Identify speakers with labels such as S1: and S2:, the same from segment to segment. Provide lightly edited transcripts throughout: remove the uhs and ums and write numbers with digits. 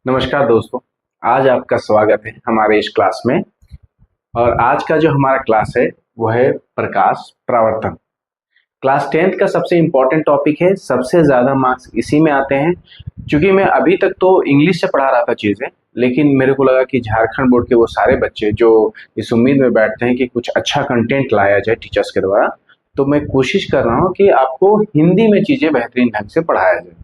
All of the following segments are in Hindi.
S1: नमस्कार दोस्तों। आज आपका स्वागत है हमारे इस क्लास में। और आज का जो हमारा क्लास है वो है प्रकाश परावर्तन। क्लास 10th का सबसे इम्पोर्टेंट टॉपिक है, सबसे ज़्यादा मार्क्स इसी में आते हैं। क्योंकि मैं अभी तक तो इंग्लिश से पढ़ा रहा था चीज़ें, लेकिन मेरे को लगा कि झारखंड बोर्ड के वो सारे बच्चे जो इस उम्मीद में बैठते हैं कि कुछ अच्छा कंटेंट लाया जाए टीचर्स के द्वारा, तो मैं कोशिश कर रहा हूँ कि आपको हिंदी में चीज़ें बेहतरीन ढंग से पढ़ाया जाए।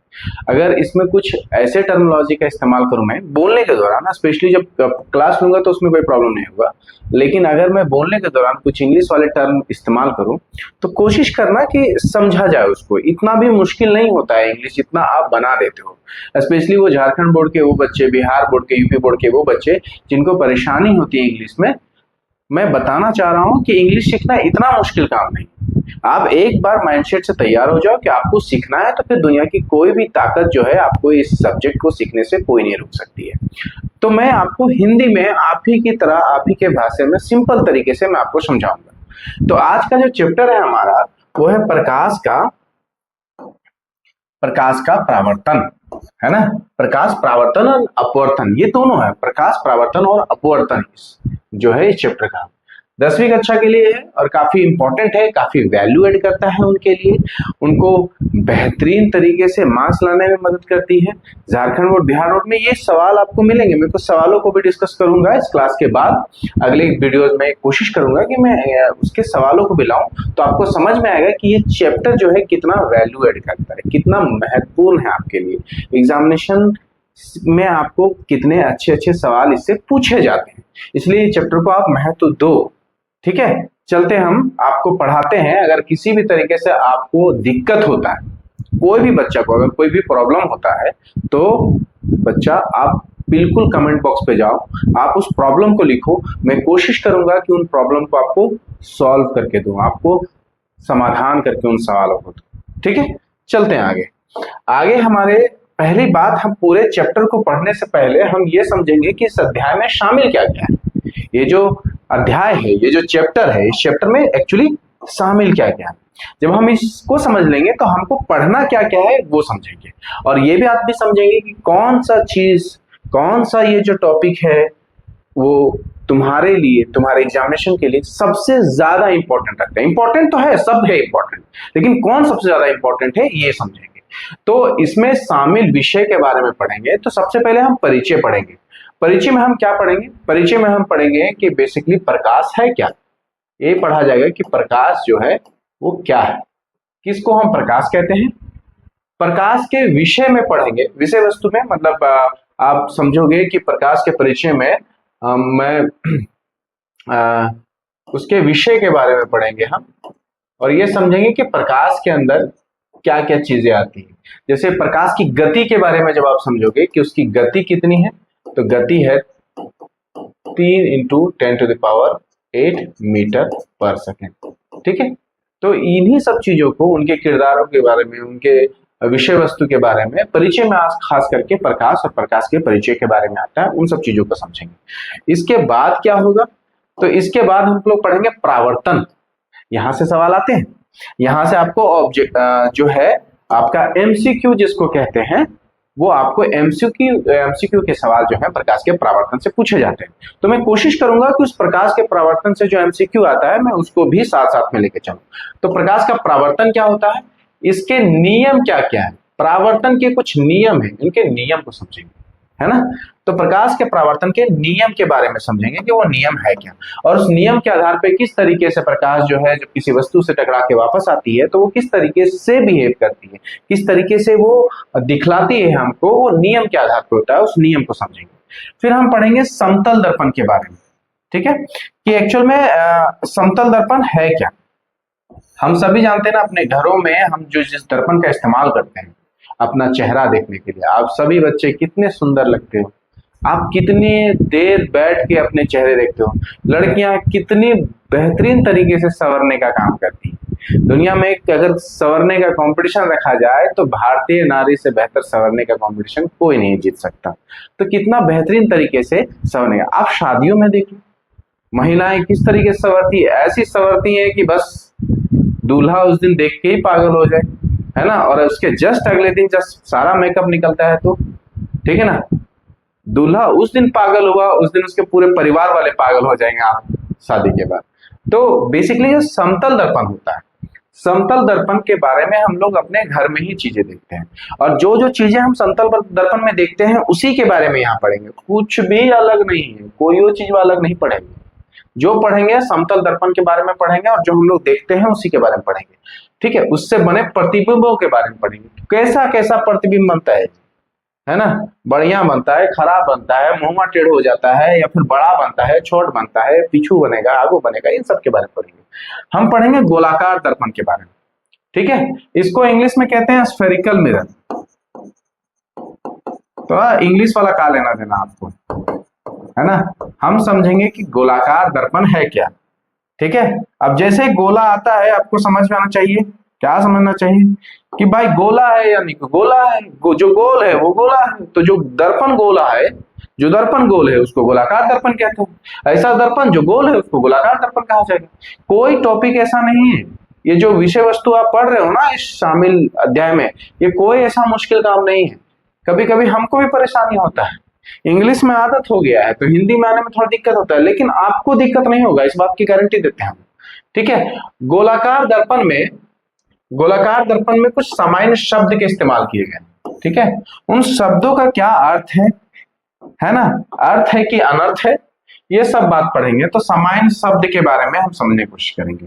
S1: अगर इसमें कुछ ऐसे टर्मिनोलॉजी का इस्तेमाल करूं मैं बोलने के दौरान, स्पेशली जब क्लास लूंगा तो उसमें कोई प्रॉब्लम नहीं होगा, लेकिन अगर मैं बोलने के दौरान कुछ इंग्लिश वाले टर्म इस्तेमाल करूं तो कोशिश करना कि समझा जाए उसको। इतना भी मुश्किल नहीं होता है इंग्लिश जितना आप बना देते हो। स्पेशली वो झारखंड बोर्ड के वो बच्चे, बिहार बोर्ड के, यूपी बोर्ड के वो बच्चे जिनको परेशानी होती है इंग्लिश में, मैं बताना चाह रहा हूँ कि इंग्लिश सीखना इतना मुश्किल काम नहीं। आप एक बार माइंडसेट से तैयार हो जाओ कि आपको सीखना है, तो फिर दुनिया की कोई भी ताकत जो है आपको इस सब्जेक्ट को सीखने से कोई नहीं रोक सकती है। तो मैं आपको हिंदी में आप ही की तरह, आप ही के भाषा में सिंपल तरीके से मैं आपको समझाऊंगा। तो आज का जो चैप्टर है हमारा वो है प्रकाश का परावर्तन, है ना। प्रकाश परावर्तन और अपवर्तन, ये दोनों है। प्रकाश परावर्तन और अपवर्तन जो है इस चैप्टर का 10वीं कक्षा के लिए है और काफी इंपॉर्टेंट है, काफी वैल्यू एड करता है उनके लिए। उनको बेहतरीन तरीके से मार्क्स लाने में मदद करती है। झारखंड बोर्ड, बिहार बोर्ड में ये सवाल आपको मिलेंगे। मैं कुछ सवालों को भी डिस्कस करूंगा इस क्लास के बाद। अगले वीडियोज में कोशिश करूंगा कि मैं उसके सवालों को भी लाऊं, तो आपको समझ में आएगा कि ये चैप्टर जो है कितना वैल्यू एड करता है, कितना महत्वपूर्ण है आपके लिए। एग्जामिनेशन में आपको कितने अच्छे अच्छे सवाल इससे पूछे जाते हैं, इसलिए चैप्टर को आप महत्व दो। ठीक है, चलते हम आपको पढ़ाते हैं। अगर किसी भी तरीके से आपको दिक्कत होता है, कोई भी बच्चा को अगर कोई भी प्रॉब्लम होता है, तो बच्चा आप बिल्कुल कमेंट बॉक्स पे जाओ, आप उस प्रॉब्लम को लिखो। मैं कोशिश करूंगा कि उन प्रॉब्लम को आपको सॉल्व करके दूं, आपको समाधान करके उन सवालों को दूं। ठीक है, चलते हैं आगे हमारे पहली बात, हम पूरे चैप्टर को पढ़ने से पहले हम ये समझेंगे कि इस अध्याय में शामिल क्या क्या है। ये जो अध्याय है, ये जो चैप्टर है, इस चैप्टर में एक्चुअली शामिल क्या क्या है। जब हम इसको समझ लेंगे तो हमको पढ़ना क्या क्या है वो समझेंगे, और ये भी आप भी समझेंगे कि कौन सा चीज, कौन सा ये जो टॉपिक है वो तुम्हारे लिए, तुम्हारे एग्जामिनेशन के लिए सबसे ज्यादा इंपॉर्टेंट रखता है। इंपॉर्टेंट तो है, सब है इंपॉर्टेंट, लेकिन कौन सबसे ज्यादा इंपॉर्टेंट है ये समझेंगे। तो इसमें शामिल विषय के बारे में पढ़ेंगे। तो सबसे पहले हम परिचय पढ़ेंगे। परिचय में हम क्या पढ़ेंगे? परिचय में हम पढ़ेंगे कि बेसिकली प्रकाश है क्या। ये पढ़ा जाएगा कि प्रकाश जो है वो क्या है, किसको हम प्रकाश कहते हैं। प्रकाश के विषय में पढ़ेंगे, विषय वस्तु में, मतलब आप समझोगे कि प्रकाश के परिचय में मैं उसके विषय के बारे में पढ़ेंगे हम, और ये समझेंगे कि प्रकाश के अंदर क्या क्या चीजें आती हैं। जैसे प्रकाश की गति के बारे में जब आप समझोगे कि उसकी गति कितनी है, तो गति है 3 × 10⁸ मीटर पर सेकेंड। ठीक है, तो इन्हीं सब चीजों को, उनके किरदारों के बारे में, उनके विषय वस्तु के बारे में, परिचय में आज खास करके प्रकाश और प्रकाश के परिचय के बारे में आता है, उन सब चीजों को समझेंगे। इसके बाद क्या होगा? तो इसके बाद हम लोग पढ़ेंगे परावर्तन। यहां से सवाल आते हैं, यहां से आपको ऑब्जेक्ट जो है आपका एमसीक्यू जिसको कहते हैं, वो आपको एमसीक्यू के सवाल जो है प्रकाश के परावर्तन से पूछे जाते हैं। तो मैं कोशिश करूंगा कि उस प्रकाश के परावर्तन से जो एमसीक्यू आता है मैं उसको भी साथ साथ में लेके चलूं। तो प्रकाश का परावर्तन क्या होता है, इसके नियम क्या क्या है, परावर्तन के कुछ नियम है, इनके नियम को समझेंगे, है ना। तो प्रकाश के परावर्तन के नियम के बारे में समझेंगे कि वो नियम है क्या, और उस नियम के आधार पर किस तरीके से प्रकाश जो है जब किसी वस्तु से टकरा के वापस आती है तो वो किस तरीके से बिहेव करती है, किस तरीके से वो दिखलाती है हमको, वो नियम के आधार पर होता है, उस नियम को समझेंगे। फिर हम पढ़ेंगे समतल दर्पण के बारे में। ठीक है, कि एक्चुअल में समतल दर्पण है क्या। हम सभी जानते हैं ना, अपने घरों में हम जो जिस दर्पण का इस्तेमाल करते हैं अपना चेहरा देखने के लिए, आप सभी बच्चे कितने सुंदर लगते हो, आप कितनी देर बैठ के अपने चेहरे देखते हो। लड़कियां कितनी बेहतरीन तरीके से संवरने का काम करती हैं। दुनिया में अगर संवरने का कंपटीशन रखा जाए तो भारतीय नारी से बेहतर संवरने का कंपटीशन कोई नहीं जीत सकता। तो कितना बेहतरीन तरीके से संवरने का, आप शादियों में देख लो, महिलाएं किस तरीके से संवरती है, ऐसी संवरती है कि बस दूल्हा उस दिन देख के ही पागल हो जाए, है ना। और उसके जस्ट अगले दिन जब सारा मेकअप निकलता है तो, ठीक है ना, दूल्हा उस दिन पागल हुआ, उस दिन उसके पूरे परिवार वाले पागल हो जाएंगे आप शादी के बाद। तो बेसिकली जो समतल दर्पण होता है, समतल दर्पण के बारे में हम लोग अपने घर में ही चीजें देखते हैं, और जो जो चीजें हम समतल दर्पण में देखते हैं उसी के बारे में यहाँ पढ़ेंगे। कुछ भी अलग नहीं है, कोई वो चीज अलग नहीं पढ़ेंगे। जो पढ़ेंगे समतल दर्पण के बारे में पढ़ेंगे, और जो हम लोग देखते हैं उसी के बारे में पढ़ेंगे। ठीक है, उससे बने प्रतिबिंबों के बारे में पढ़ेंगे, कैसा कैसा प्रतिबिंब बनता है ना, बढ़िया बनता है, खराब बनता है, मुंह टेढ़ हो जाता है, या फिर बड़ा बनता है, छोट बनता है, पीछू बनेगा, आगू बनेगा, इन सब के बारे में पढ़ेंगे। हम पढ़ेंगे गोलाकार दर्पण के बारे में। ठीक है, इसको इंग्लिश में कहते हैं स्फेरिकल मिरर। तो इंग्लिश वाला का लेना देना आपको, है ना। हम समझेंगे कि गोलाकार दर्पण है क्या। ठीक है, अब जैसे गोला आता है आपको समझ में आना चाहिए, क्या समझना चाहिए कि भाई गोला है यानी गोला है, जो गोल है वो गोला है। तो जो दर्पण गोला है, जो दर्पण गोल है उसको गोलाकार दर्पण कहते हैं। ऐसा दर्पण जो गोल है उसको गोलाकार दर्पण कहा जाएगा। कोई टॉपिक ऐसा नहीं है, ये जो विषय वस्तु आप पढ़ रहे हो ना इस शामिल अध्याय में, ये कोई ऐसा मुश्किल काम नहीं है। कभी कभी हमको भी परेशानी होता है, इंग्लिश में आदत हो गया है तो हिंदी में आने में थोड़ा दिक्कत होता है, लेकिन आपको दिक्कत नहीं होगा, इस बात की गारंटी देते हैं हम। ठीक है, गोलाकार दर्पण में कुछ सामान्य शब्द के इस्तेमाल किए गए। ठीक है, उन शब्दों का क्या अर्थ है ना, अर्थ है कि अनर्थ है, ये सब बात पढ़ेंगे। तो सामान्य शब्द के बारे में हम समझने की कोशिश करेंगे।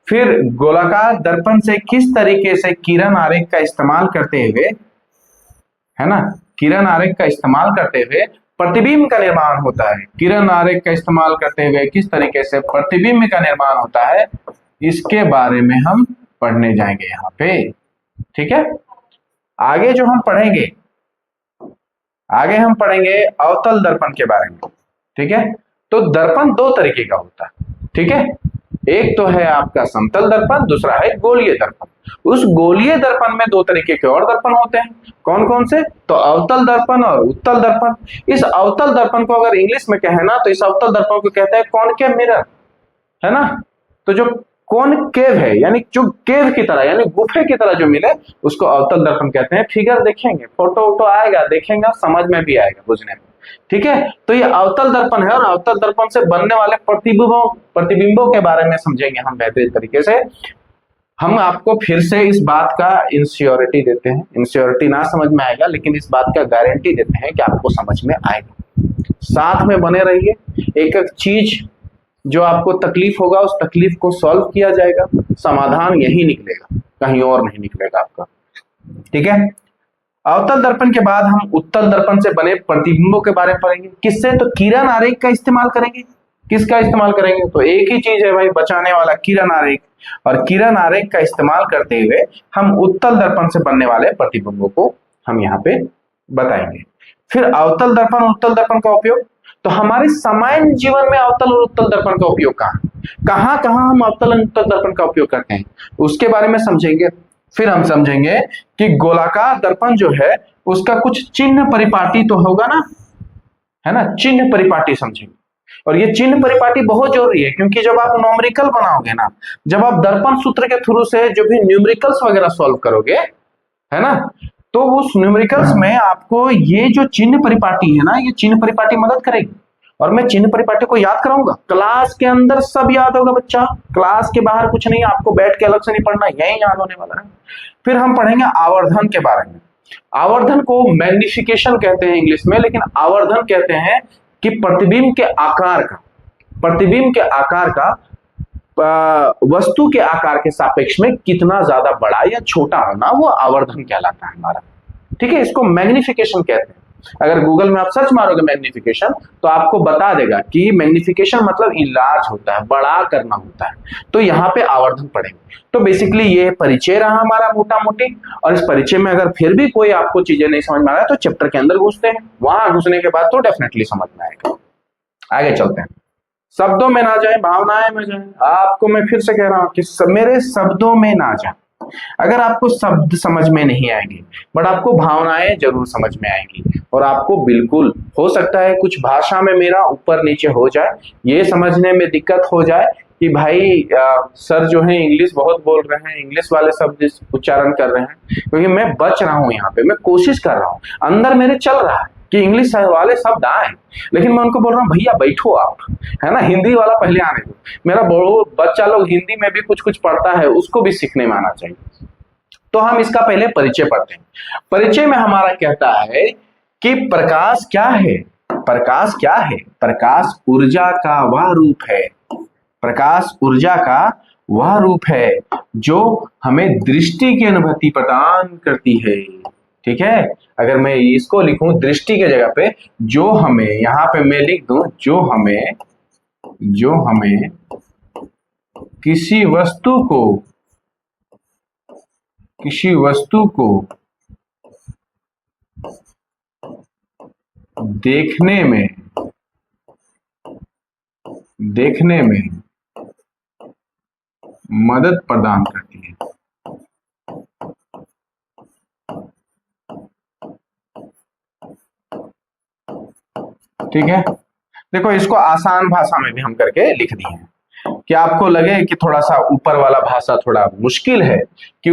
S1: फिर गोलाकार दर्पण से किस तरीके से किरण आरेख का इस्तेमाल करते हुए, है ना, किरण आरेख का इस्तेमाल करते हुए प्रतिबिंब का निर्माण होता है। किरण आरेख का इस्तेमाल करते हुए किस तरीके से प्रतिबिंब का निर्माण होता है, इसके बारे में हम पढ़ने जाएंगे यहाँ पे। ठीक है, आगे हम पढ़ेंगे अवतल दर्पण के बारे में। ठीक है, तो दर्पण दो तरीके का होता है। ठीक है, एक तो है आपका समतल दर्पण, दूसरा है गोलीय दर्पण। उस गोलीय दर्पण में दो तरीके के और दर्पण होते हैं। कौन कौन से? तो अवतल दर्पण और उत्तल दर्पण। इस अवतल दर्पण को अगर इंग्लिश में कहे ना तो इस अवतल दर्पण को कहते हैं कॉनकेव मिरर, है ना। तो जो कॉनकेव है यानी जो केव की तरह यानी गुफे की तरह जो मिले उसको अवतल दर्पण कहते हैं। फिगर देखेंगे, फोटो आएगा, देखेंगे, समझ में भी आएगा बुझने में। ठीक है, तो ये अवतल दर्पण है और अवतल दर्पण से बनने वाले प्रतिबिंबों के बारे में समझेंगे हम बेहतरीन तरीके से। हम आपको फिर से इस बात का इंश्योरिटी देते हैं, इंश्योरिटी ना समझ में आएगा लेकिन इस बात का गारंटी देते हैं कि आपको समझ में आएगा। साथ में बने रहिए, एक एक चीज जो आपको तकलीफ होगा उस तकलीफ को सॉल्व किया जाएगा, समाधान यही निकलेगा, कहीं और नहीं निकलेगा आपका। ठीक है, अवतल दर्पण के बाद हम उत्तल दर्पण से बने प्रतिबिंबों के बारे में पढ़ेंगे। किससे? तो किरण आरेख का इस्तेमाल करेंगे। किसका इस्तेमाल करेंगे? तो एक ही चीज है भाई बचाने वाला, किरण आरेख। और किरण आरेख का इस्तेमाल करते हुए हम उत्तल दर्पण से बनने वाले प्रतिबिंबों को हम यहाँ पे बताएंगे। फिर अवतल दर्पण और उत्तल दर्पण का उपयोग, तो हमारे सामान्य जीवन में अवतल और उत्तल दर्पण का उपयोग कहाँ हम अवतल और उत्तल दर्पण का उपयोग करते हैं उसके बारे में समझेंगे। फिर हम समझेंगे कि गोलाकार दर्पण जो है उसका कुछ चिन्ह परिपाटी तो होगा ना, है ना, चिन्ह परिपाटी समझेंगे। और ये चिन्ह परिपाटी बहुत जरूरी है क्योंकि जब आप न्यूमेरिकल बनाओगे ना, जब आप दर्पण सूत्र के थ्रू से जो भी न्यूमेरिकल्स वगैरह सॉल्व करोगे, है ना, तो उस न्यूमेरिकल्स में आपको ये जो चिन्ह परिपाटी है ना, ये चिन्ह परिपाटी मदद करेगी। और मैं चिन्ह परिपाटी को याद कराऊंगा, क्लास के अंदर सब याद होगा बच्चा, क्लास के बाहर कुछ नहीं, आपको बैठ के अलग से नहीं पढ़ना, यही याद होने वाला है। फिर हम पढ़ेंगे आवर्धन के बारे में। आवर्धन को मैग्निफिकेशन कहते हैं इंग्लिश में, लेकिन आवर्धन कहते हैं कि प्रतिबिंब के आकार का वस्तु के आकार के सापेक्ष में कितना ज्यादा बड़ा या छोटा होना, वो आवर्धन कहलाता है हमारा। ठीक है, इसको मैग्निफिकेशन कहते हैं। अगर गूगल में आप सर्च मारोगे मैग्निफिकेशन तो आपको बता देगा कि मैग्निफिकेशन मतलब इनलार्ज होता है, बड़ा करना होता है। तो यहाँ पे आवर्धन पढ़ेंगे। तो बेसिकली ये परिचय रहा हमारा मोटा मोटी। और इस परिचय में अगर फिर भी कोई आपको चीजें नहीं समझ में आ रहा है तो चैप्टर के अंदर घुसते हैं, वहां घुसने के बाद तो डेफिनेटली समझ में आएगा। आगे चलते हैं। शब्दों में ना जाए, भावनाएं में जाए। आपको मैं फिर से कह रहा हूं कि मेरे शब्दों में ना जाए। अगर आपको शब्द समझ में नहीं आएंगे बट आपको भावनाएं जरूर समझ में आएंगी, और आपको बिल्कुल हो सकता है कुछ भाषा में मेरा ऊपर नीचे हो जाए, ये समझने में दिक्कत हो जाए कि भाई सर जो है इंग्लिश बहुत बोल रहे हैं, इंग्लिश वाले शब्द उच्चारण कर रहे हैं, क्योंकि मैं बच रहा हूं यहाँ पे, मैं कोशिश कर रहा हूं, अंदर मेरे चल रहा है, कि इंग्लिश वाले शब्द आए, लेकिन मैं उनको बोल रहा हूँ भैया बैठो आप, है ना, हिंदी वाला पहले आने दो। मेरा बच्चा लोग हिंदी में भी कुछ कुछ पढ़ता है, उसको भी सीखने में आना चाहिए। तो हम इसका पहले परिचय पढ़ते हैं। परिचय में हमारा कहता है कि प्रकाश क्या है। प्रकाश क्या है? प्रकाश ऊर्जा का वह रूप है, प्रकाश ऊर्जा का वह रूप है जो हमें दृष्टि की अनुभूति प्रदान करती है। ठीक है, अगर मैं इसको लिखूं दृष्टि के जगह पे, जो हमें, यहां पे मैं लिख दूं जो हमें किसी वस्तु को देखने में मदद प्रदान करती है। ठीक है, देखो इसको आसान भाषा में भी हम करके लिख दिए हैं कि आपको लगे कि थोड़ा सा ऊपर वाला भाषा थोड़ा मुश्किल है, कि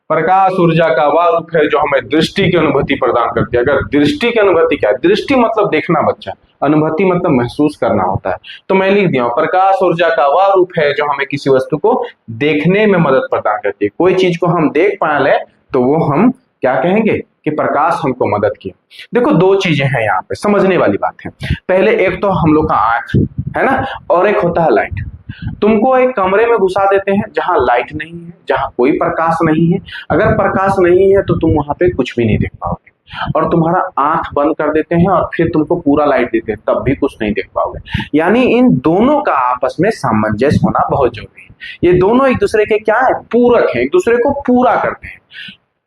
S1: प्रकाश ऊर्जा का वह रूप है जो हमें दृष्टि की अनुभूति प्रदान करती है। अगर दृष्टि की अनुभूति क्या है? दृष्टि मतलब देखना बच्चा, अनुभूति मतलब महसूस करना होता है। तो मैं लिख दिया प्रकाश ऊर्जा का वह रूप है जो हमें किसी वस्तु को देखने में मदद प्रदान करती है। कोई चीज को हम देख पा ले तो वो हम क्या कहेंगे कि प्रकाश हमको मदद किया। देखो दो चीजें हैं यहाँ पे, समझने वाली बात है। पहले एक तो हम लोग का आंख है ना, और एक होता है लाइट। तुमको एक कमरे में घुसा देते हैं जहां लाइट नहीं है, जहां कोई प्रकाश नहीं है। अगर प्रकाश नहीं है तो तुम वहां पे कुछ भी नहीं देख पाओगे, और तुम्हारा आंख बंद कर देते हैं और फिर तुमको पूरा लाइट देते हैं तब भी कुछ नहीं देख पाओगे। यानी इन दोनों का आपस में सामंजस्य होना बहुत जरूरी है। ये दोनों एक दूसरे के क्या है? पूरक है, एक दूसरे को पूरा करते हैं,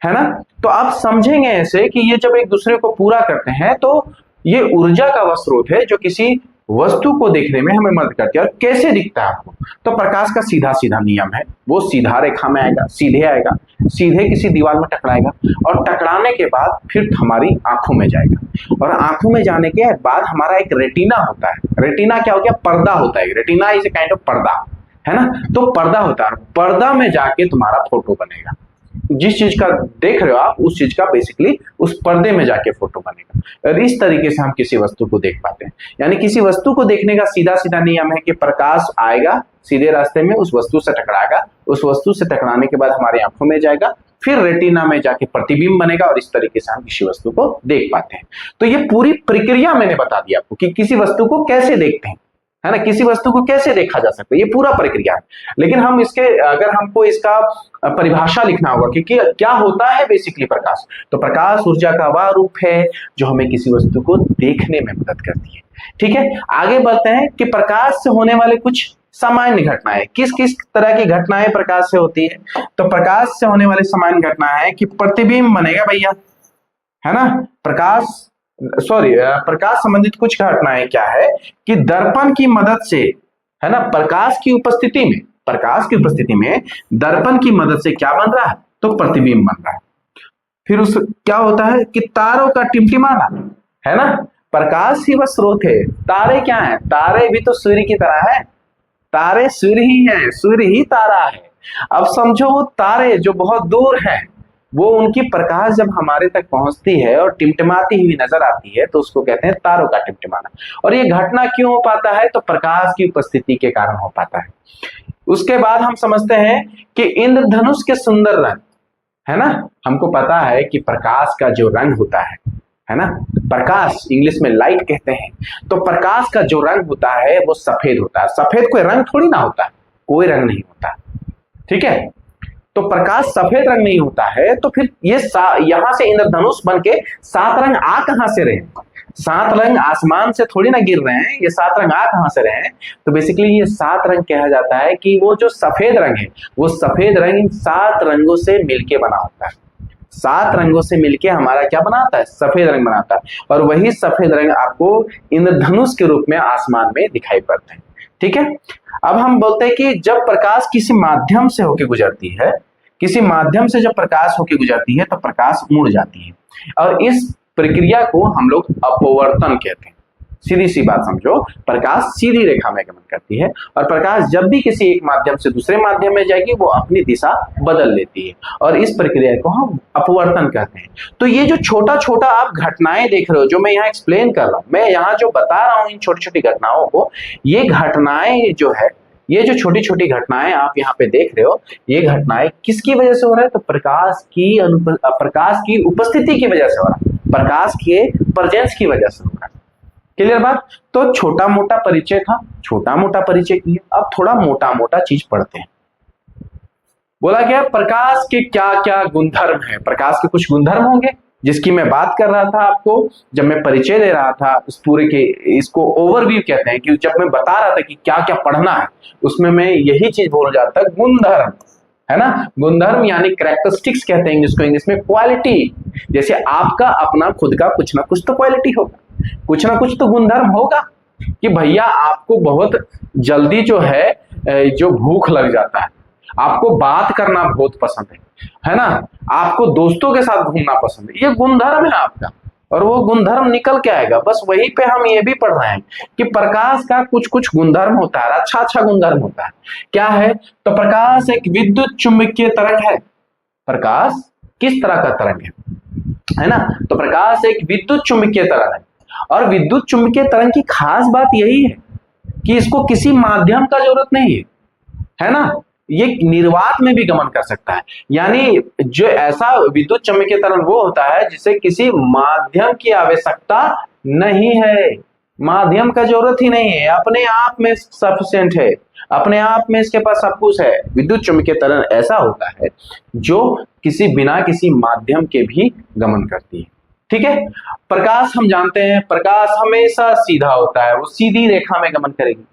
S1: है ना। तो आप समझेंगे ऐसे कि ये जब एक दूसरे को पूरा करते हैं तो ये ऊर्जा का वह स्रोत है जो किसी वस्तु को देखने में हमें मदद करती है। और कैसे दिखता है आपको? तो प्रकाश का सीधा सीधा नियम है, वो सीधा रेखा में आएगा, सीधे आएगा, सीधे किसी दीवार में टकराएगा, और टकराने के बाद फिर हमारी आंखों में जाएगा, और आंखों में जाने के बाद हमारा एक रेटिना होता है। रेटिना क्या हो गया? पर्दा होता है। Retina is a kind of पर्दा, है ना। तो पर्दा होता है, पर्दा में जाके तुम्हारा फोटो बनेगा। जिस चीज का देख रहे हो आप, उस चीज का बेसिकली उस पर्दे में जाके फोटो बनेगा। और इस तरीके से हम किसी वस्तु को देख पाते हैं। यानी किसी वस्तु को देखने का सीधा सीधा नियम है कि प्रकाश आएगा सीधे रास्ते में, उस वस्तु से टकराएगा, उस वस्तु से टकराने के बाद हमारी आंखों में जाएगा, फिर रेटिना में जाके प्रतिबिंब बनेगा, और इस तरीके से हम किसी वस्तु को देख पाते हैं। तो ये पूरी प्रक्रिया मैंने बता दी आपको कि किसी वस्तु को कैसे देखते हैं, है ना, किसी वस्तु को कैसे देखा जा सकता है, ये पूरा प्रक्रिया है। लेकिन हम इसके, अगर हमको इसका परिभाषा लिखना होगा कि क्या होता है बेसिकली प्रकाश, तो प्रकाश ऊर्जा का वह रूप है जो हमें किसी वस्तु को देखने में मदद करती है। ठीक है, आगे बढ़ते हैं कि प्रकाश से होने वाले कुछ सामान्य घटनाएं, किस किस तरह की घटनाएं प्रकाश से होती है। तो प्रकाश से होने वाली सामान्य घटना है कि प्रतिबिंब बनेगा भैया, है ना। प्रकाश संबंधित कुछ घटनाएं क्या है कि दर्पण की मदद से, है ना, प्रकाश की उपस्थिति में दर्पण की मदद से क्या बन रहा है? तो प्रतिबिंब बन रहा है। फिर उस क्या होता है कि तारों का टिमटिमाना, है ना, प्रकाश ही वह स्रोत है। तारे क्या है? तारे भी तो सूर्य की तरह है, तारे सूर्य ही है, सूर्य ही तारा है। अब समझो वो तारे जो बहुत दूर है, वो उनकी प्रकाश जब हमारे तक पहुंचती है और टिमटिमाती हुई नजर आती है तो उसको कहते हैं तारों का टिमटिमाना। और ये घटना क्यों हो पाता है? तो प्रकाश की उपस्थिति के कारण हो पाता है। उसके बाद हम समझते हैं कि इंद्रधनुष के सुंदर रंग, है ना, हमको पता है कि प्रकाश का जो रंग होता है ना, प्रकाश इंग्लिश में लाइट कहते हैं। तो प्रकाश का जो रंग होता है वो सफेद होता है। सफेद कोई रंग थोड़ी ना होता है, कोई रंग नहीं होता, ठीक है। तो प्रकाश सफेद रंग नहीं होता है, तो फिर ये यहां से इंद्रधनुष बन के 7 रंग आ कहां से रहे? 7 रंग आसमान से थोड़ी ना गिर रहे हैं, ये 7 रंग आ कहां से रहे हैं? तो बेसिकली ये 7 रंग कहा जाता है कि वो जो सफेद रंग है, वो सफेद रंग इन 7 रंगों से मिलके बना होता है। 7 रंगों से मिलके हमारा क्या बनाता है? सफेद रंग बनाता है। और वही सफेद रंग आपको इंद्रधनुष के रूप में आसमान में दिखाई पड़ते हैं, ठीक है। अब हम बोलते हैं कि जब प्रकाश किसी माध्यम से होकर गुजरती है, किसी माध्यम से जब प्रकाश होकर गुजरती है तो प्रकाश मुड़ जाती है, और इस प्रक्रिया को हम लोग अपवर्तन कहते हैं। सीधी सी बात समझो, प्रकाश सीधी रेखा में गमन करती है और प्रकाश जब भी किसी एक माध्यम से दूसरे माध्यम में जाएगी वो अपनी दिशा बदल लेती है और इस प्रक्रिया को हम अपवर्तन कहते हैं। तो ये जो छोटा छोटा आप घटनाएं देख रहे हो, जो मैं यहाँ एक्सप्लेन कर रहा हूँ, मैं यहाँ जो बता रहा हूँ इन छोटी छोटी घटनाओं को, ये घटनाएं जो है, ये जो छोटी छोटी घटनाएं आप यहाँ पे देख रहे हो, ये घटनाएं किसकी वजह से हो रहा है? तो प्रकाश की उपस्थिति की वजह से हो रहा है, प्रकाश के प्रेजेंस की वजह से हो रहा है। क्लियर बात? तो छोटा मोटा परिचय था, छोटा मोटा परिचय किया, अब थोड़ा मोटा मोटा चीज पढ़ते हैं। बोला गया प्रकाश के क्या क्या गुणधर्म है। प्रकाश के कुछ गुणधर्म होंगे जिसकी मैं बात कर रहा था आपको जब मैं परिचय दे रहा था इस पूरे के, इसको ओवरव्यू कहते हैं कि जब मैं बता रहा था कि क्या क्या पढ़ना है उसमें मैं यही चीज बोल जाता, गुणधर्म, है ना। गुणधर्म यानी कैरेक्टरिस्टिक्स कहते हैं जिसको इंग्लिश में, क्वालिटी। जैसे आपका अपना खुद का कुछ ना कुछ तो क्वालिटी होगा, कुछ ना कुछ तो गुणधर्म होगा कि भैया आपको बहुत जल्दी जो है जो भूख लग जाता है, आपको बात करना बहुत पसंद है ना, आपको दोस्तों के साथ घूमना पसंद है, ये गुणधर्म है आपका और वो गुणधर्म निकल के आएगा। बस वहीं पे हम ये भी पढ़ रहे हैं कि प्रकाश का कुछ कुछ गुणधर्म होता है, अच्छा अच्छा गुणधर्म होता है। क्या है? तो प्रकाश एक विद्युत चुंबकीय तरंग है। प्रकाश किस तरह का तरंग है ना? तो प्रकाश एक विद्युत चुंबकीय तरंग है और विद्युत चुंबकीय तरंग की खास बात यही है कि इसको किसी माध्यम का जरूरत नहीं है ना, ये निर्वात में भी गमन कर सकता है। यानी जो ऐसा विद्युत चुंबकीय तरंग वो होता है जिसे किसी माध्यम की आवश्यकता नहीं है, माध्यम का जरूरत ही नहीं है, अपने आप में सफिशिएंट है, अपने आप में इसके पास सब कुछ है। विद्युत चुंबकीय तरंग ऐसा होता है जो बिना किसी माध्यम के भी गमन करती है। ठीक है। प्रकाश हम जानते हैं, प्रकाश हमेशा सीधा होता है, वो सीधी रेखा में गमन करेगी,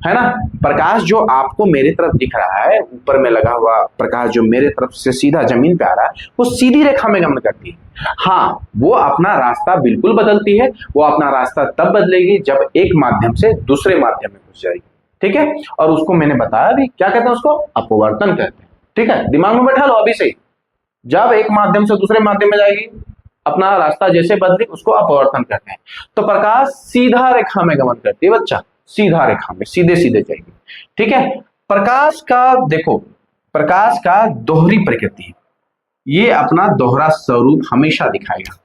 S1: है ना। प्रकाश जो आपको मेरे तरफ दिख रहा है, ऊपर में लगा हुआ प्रकाश जो मेरे तरफ से सीधा जमीन पे आ रहा है, वो सीधी रेखा में गमन करती है। हाँ, वो अपना रास्ता बिल्कुल बदलती है, वो अपना रास्ता तब बदलेगी जब एक माध्यम से दूसरे माध्यम में घुस जाएगी। ठीक है। और उसको मैंने बताया भी, क्या कहते हैं उसको? अपवर्तन कहते हैं। ठीक है, दिमाग में बैठा लो अभी से। जब एक माध्यम से दूसरे माध्यम में जाएगी, अपना रास्ता जैसे बदली, उसको अपवर्तन कहते हैं। तो प्रकाश सीधा रेखा में गमन करती है बच्चा, सीधा रेखा में सीधे सीधे जाएगी। ठीक है। प्रकाश का देखो, प्रकाश का दोहरी प्रकृति है, ये अपना दोहरा स्वरूप हमेशा दिखाएगा,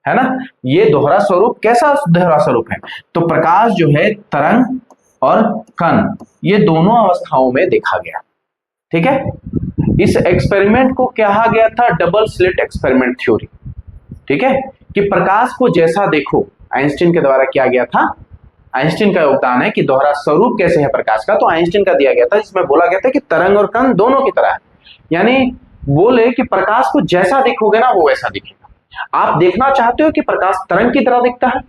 S1: है ना। ये दोहरा स्वरूप कैसा दोहरा स्वरूप है? तो प्रकाश जो है तरंग और कण, ये दोनों अवस्थाओं में देखा गया। ठीक है। इस एक्सपेरिमेंट को कहा गया था डबल स्लिट एक्सपेरिमेंट थ्योरी। ठीक है, कि प्रकाश को जैसा देखो, आइंस्टीन के द्वारा किया गया था। आइंस्टीन का योगदान है कि दोहरा स्वरूप कैसे है प्रकाश का, तो आइंस्टीन का दिया गया था, जिसमें बोला गया था कि तरंग और कण दोनों की तरह है। यानी बोले कि प्रकाश को जैसा देखोगे ना वो वैसा दिखेगा। आप देखना चाहते हो कि प्रकाश तरंग की तरह दिखता है,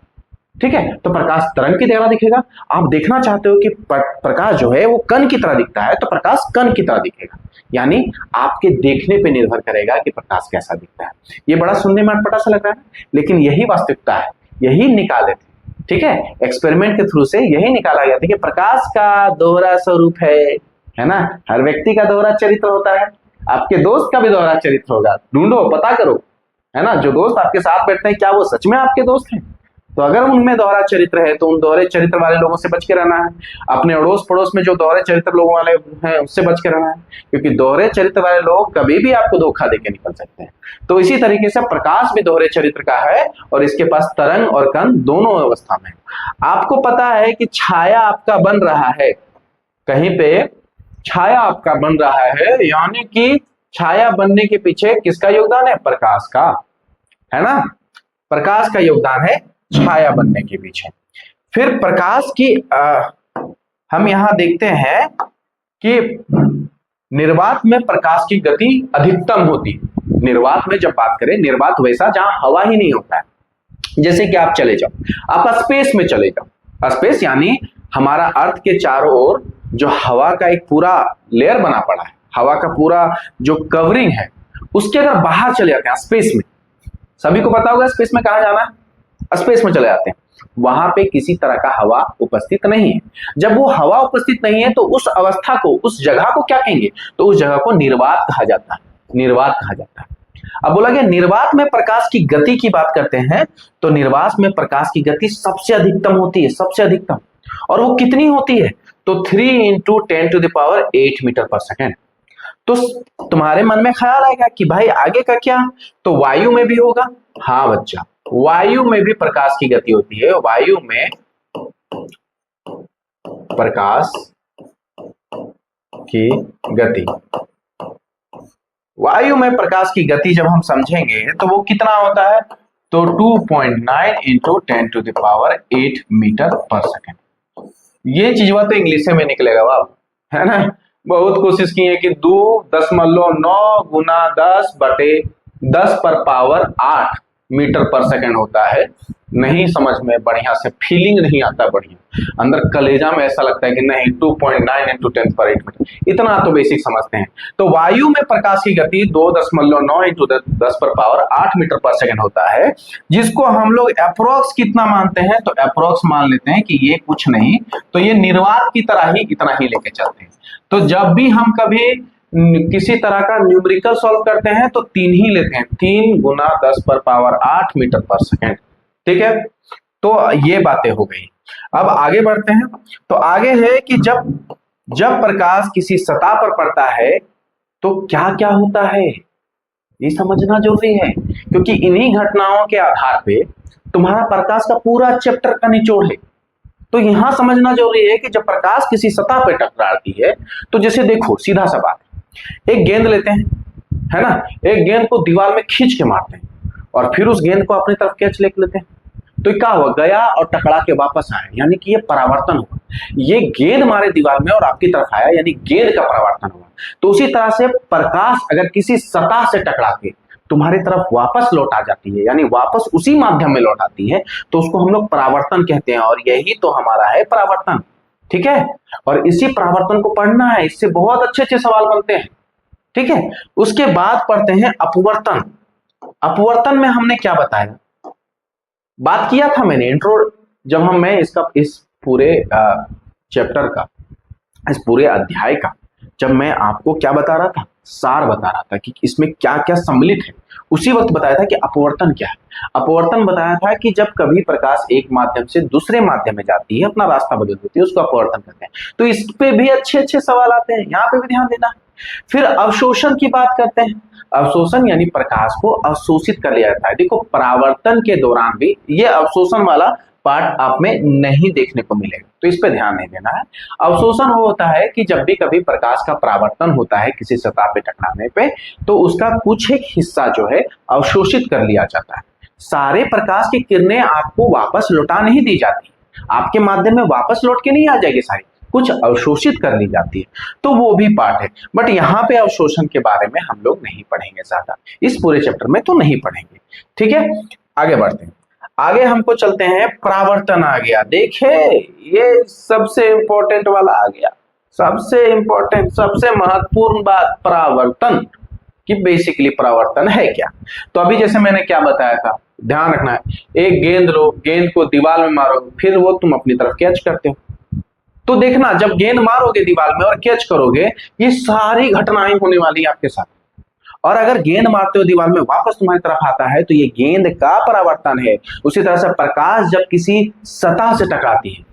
S1: ठीक है, तो प्रकाश तरंग की तरह दिखेगा। आप देखना चाहते हो कि प्रकाश जो है वो कण की तरह दिखता है, तो प्रकाश कण की तरह दिखेगा। यानी आपके देखने पे निर्भर करेगा कि प्रकाश कैसा दिखता है। ये बड़ा सुनने में अटपटा सा लग रहा है, लेकिन यही वास्तविकता है, यही निकाले थे। ठीक है, एक्सपेरिमेंट के थ्रू से यही निकाला गया था कि प्रकाश का दोहरा स्वरूप है ना। हर व्यक्ति का दोहरा चरित्र होता है, आपके दोस्त का भी दोहरा चरित्र होगा। ढूंढो, पता करो, है ना। जो दोस्त आपके साथ बैठते हैं, क्या वो सच में आपके दोस्त हैं? तो अगर उनमें दोहरा चरित्र है तो उन दोहरे चरित्र वाले लोगों से बच के रहना है। अपने अड़ोस पड़ोस में जो दोहरे चरित्र लोगों वाले हैं उससे बच के रहना है, क्योंकि दोहरे चरित्र वाले लोग कभी भी आपको धोखा देके निकल सकते हैं। तो इसी तरीके से प्रकाश भी दोहरे चरित्र का है और इसके पास तरंग और कण दोनों अवस्था में। आपको पता है कि छाया आपका बन रहा है, कहीं पे छाया आपका बन रहा है, यानी कि छाया बनने के पीछे किसका योगदान है? प्रकाश का, है ना। प्रकाश का योगदान है छाया बनने के पीछे। फिर प्रकाश की हम यहां देखते हैं कि निर्वात में प्रकाश की गति अधिकतम होती है। निर्वात में जब बात करें, निर्वात वैसा जहां हवा ही नहीं होता है। जैसे कि आप चले जाओ, आप स्पेस में चले जाओ। स्पेस यानी हमारा अर्थ के चारों ओर जो हवा का एक पूरा लेयर बना पड़ा है, हवा का पूरा जो कवरिंग है, उसके अगर बाहर चले जाते हैं स्पेस में, सभी को पता होगा स्पेस में कहां जाना है, स्पेस में चले जाते हैं, वहां पे किसी तरह का हवा उपस्थित नहीं है। जब वो हवा उपस्थित नहीं है तो उस अवस्था को, उस जगह को क्या कहेंगे? तो उस जगह को निर्वात कहा जाता है, निर्वात कहा जाता है। अब बोला गया निर्वात में प्रकाश की गति की बात करते हैं, तो निर्वात में प्रकाश की गति सबसे अधिकतम होती है, सबसे अधिकतम। और वो कितनी होती है? तो 3 इंटू 10⁸ मीटर पर सेकेंड। तो तुम्हारे मन में ख्याल आएगा कि भाई आगे का क्या, तो वायु में भी होगा। हाँ बच्चा, वायु में भी प्रकाश की गति होती है। वायु में प्रकाश की गति, वायु में प्रकाश की गति जब हम समझेंगे तो वो कितना होता है, तो 2.9 इंटू 10⁸ मीटर पर सेकेंड। ये चीज तो इंग्लिश में निकलेगा बाब, है ना। बहुत कोशिश की है कि 2.9 गुना 10/10 पर पावर 8 मीटर पर सेकेंड होता है। नहीं समझ में बढ़िया से फीलिंग नहीं आता, बढ़िया अंदर कलेजा में ऐसा लगता है कि नहीं 2.9 इंटू 10⁸ मीटर, इतना तो बेसिक समझते हैं। तो वायु में प्रकाश की गति 2.9 इंटू 10⁸ मीटर पर सेकेंड होता है, जिसको हम लोग अप्रोक्स कितना मानते हैं, तो अप्रोक्स मान लेते हैं कि ये कुछ नहीं, तो ये निर्वात की तरह ही इतना ही लेके चलते हैं। तो जब भी हम कभी किसी तरह का न्यूमेरिकल सॉल्व करते हैं तो 3 ही लेते हैं, 3 गुना 10⁸ मीटर पर सेकेंड। ठीक है, तो ये बातें हो गई। अब आगे बढ़ते हैं। तो आगे है कि जब प्रकाश किसी सतह पर पड़ता है तो क्या क्या होता है, ये समझना जरूरी है, क्योंकि इन्हीं घटनाओं के आधार पे तुम्हारा प्रकाश का पूरा चैप्टर का निचोड़ है। तो यहां समझना जरूरी है कि जब प्रकाश किसी सतह पर टकराती है, तो जैसे देखो सीधा सा बात, एक गेंद लेते हैं, है ना, एक गेंद को दीवार में खींच के मारते हैं और फिर उस गेंद को अपनी तरफ कैच लेते हैं, तो क्या हुआ, गया और टकरा के वापस आया, यानी कि ये परावर्तन हुआ। ये गेंद मारे दीवार में और आपकी तरफ आया, यानी गेंद का परावर्तन हुआ। तो उसी तरह से प्रकाश अगर किसी सतह से टकरा के तुम्हारी तरफ वापस लौट आ जाती है, यानी वापस उसी माध्यम में लौट आती है, तो उसको हम लोग परावर्तन कहते हैं, और यही तो हमारा है परावर्तन। ठीक है, और इसी परावर्तन को पढ़ना है, इससे बहुत अच्छे अच्छे सवाल बनते हैं। ठीक है, उसके बाद पढ़ते हैं अपवर्तन। अपवर्तन में हमने क्या बताया, बात किया था मैंने इंट्रो, जब मैं इस पूरे चैप्टर का, इस पूरे अध्याय का, जब मैं आपको क्या बता रहा था, सार बता रहा था कि इसमें क्या क्या सम्मिलित है, उसी वक्त बताया था कि अपवर्तन क्या है। अपवर्तन बताया था कि जब कभी प्रकाश एक माध्यम से दूसरे माध्यम में जाती है, अपना रास्ता बदल देती है, उसको अपवर्तन कहते हैं। तो इस पे भी अच्छे अच्छे सवाल आते हैं, यहाँ पे भी ध्यान देना है। फिर अवशोषण की बात करते हैं। अवशोषण यानी प्रकाश को अवशोषित कर लिया जाता है। देखो परावर्तन के दौरान भी ये अवशोषण वाला पार्ट आप में नहीं देखने को मिलेगा, तो इस पे ध्यान नहीं देना है। अवशोषण वो होता है कि जब भी कभी प्रकाश का परावर्तन होता है किसी सतह पे टकराने पे, तो उसका कुछ एक हिस्सा जो है अवशोषित कर लिया जाता है। सारे प्रकाश की किरणें आपको वापस लौटा नहीं दी जाती, आपके माध्यम में वापस लौट के नहीं आ जाएगी सारी, कुछ अवशोषित कर ली जाती है, तो वो भी पार्ट है। बट यहाँ पे अवशोषण के बारे में हम लोग नहीं पढ़ेंगे ज्यादा, इस पूरे चैप्टर में तो नहीं पढ़ेंगे। ठीक है, आगे बढ़ते हैं। आगे हमको चलते हैं, परावर्तन आ गया। देखे ये सबसे इंपॉर्टेंट वाला आ गया, सबसे इंपॉर्टेंट सबसे महत्वपूर्ण बात, परावर्तन कि बेसिकली परावर्तन है क्या। तो अभी जैसे मैंने क्या बताया था, ध्यान रखना है, एक गेंद लो, गेंद को दीवार में मारो, फिर वो तुम अपनी तरफ कैच करते हो। तो देखना जब गेंद मारोगे दीवार में और कैच करोगे, ये सारी घटनाएं होने वाली है आपके साथ। और अगर गेंद मारते हो दीवार में वापस तुम्हारी तरफ आता है, तो ये गेंद का परावर्तन है। उसी तरह से प्रकाश जब किसी सतह से टकराती है,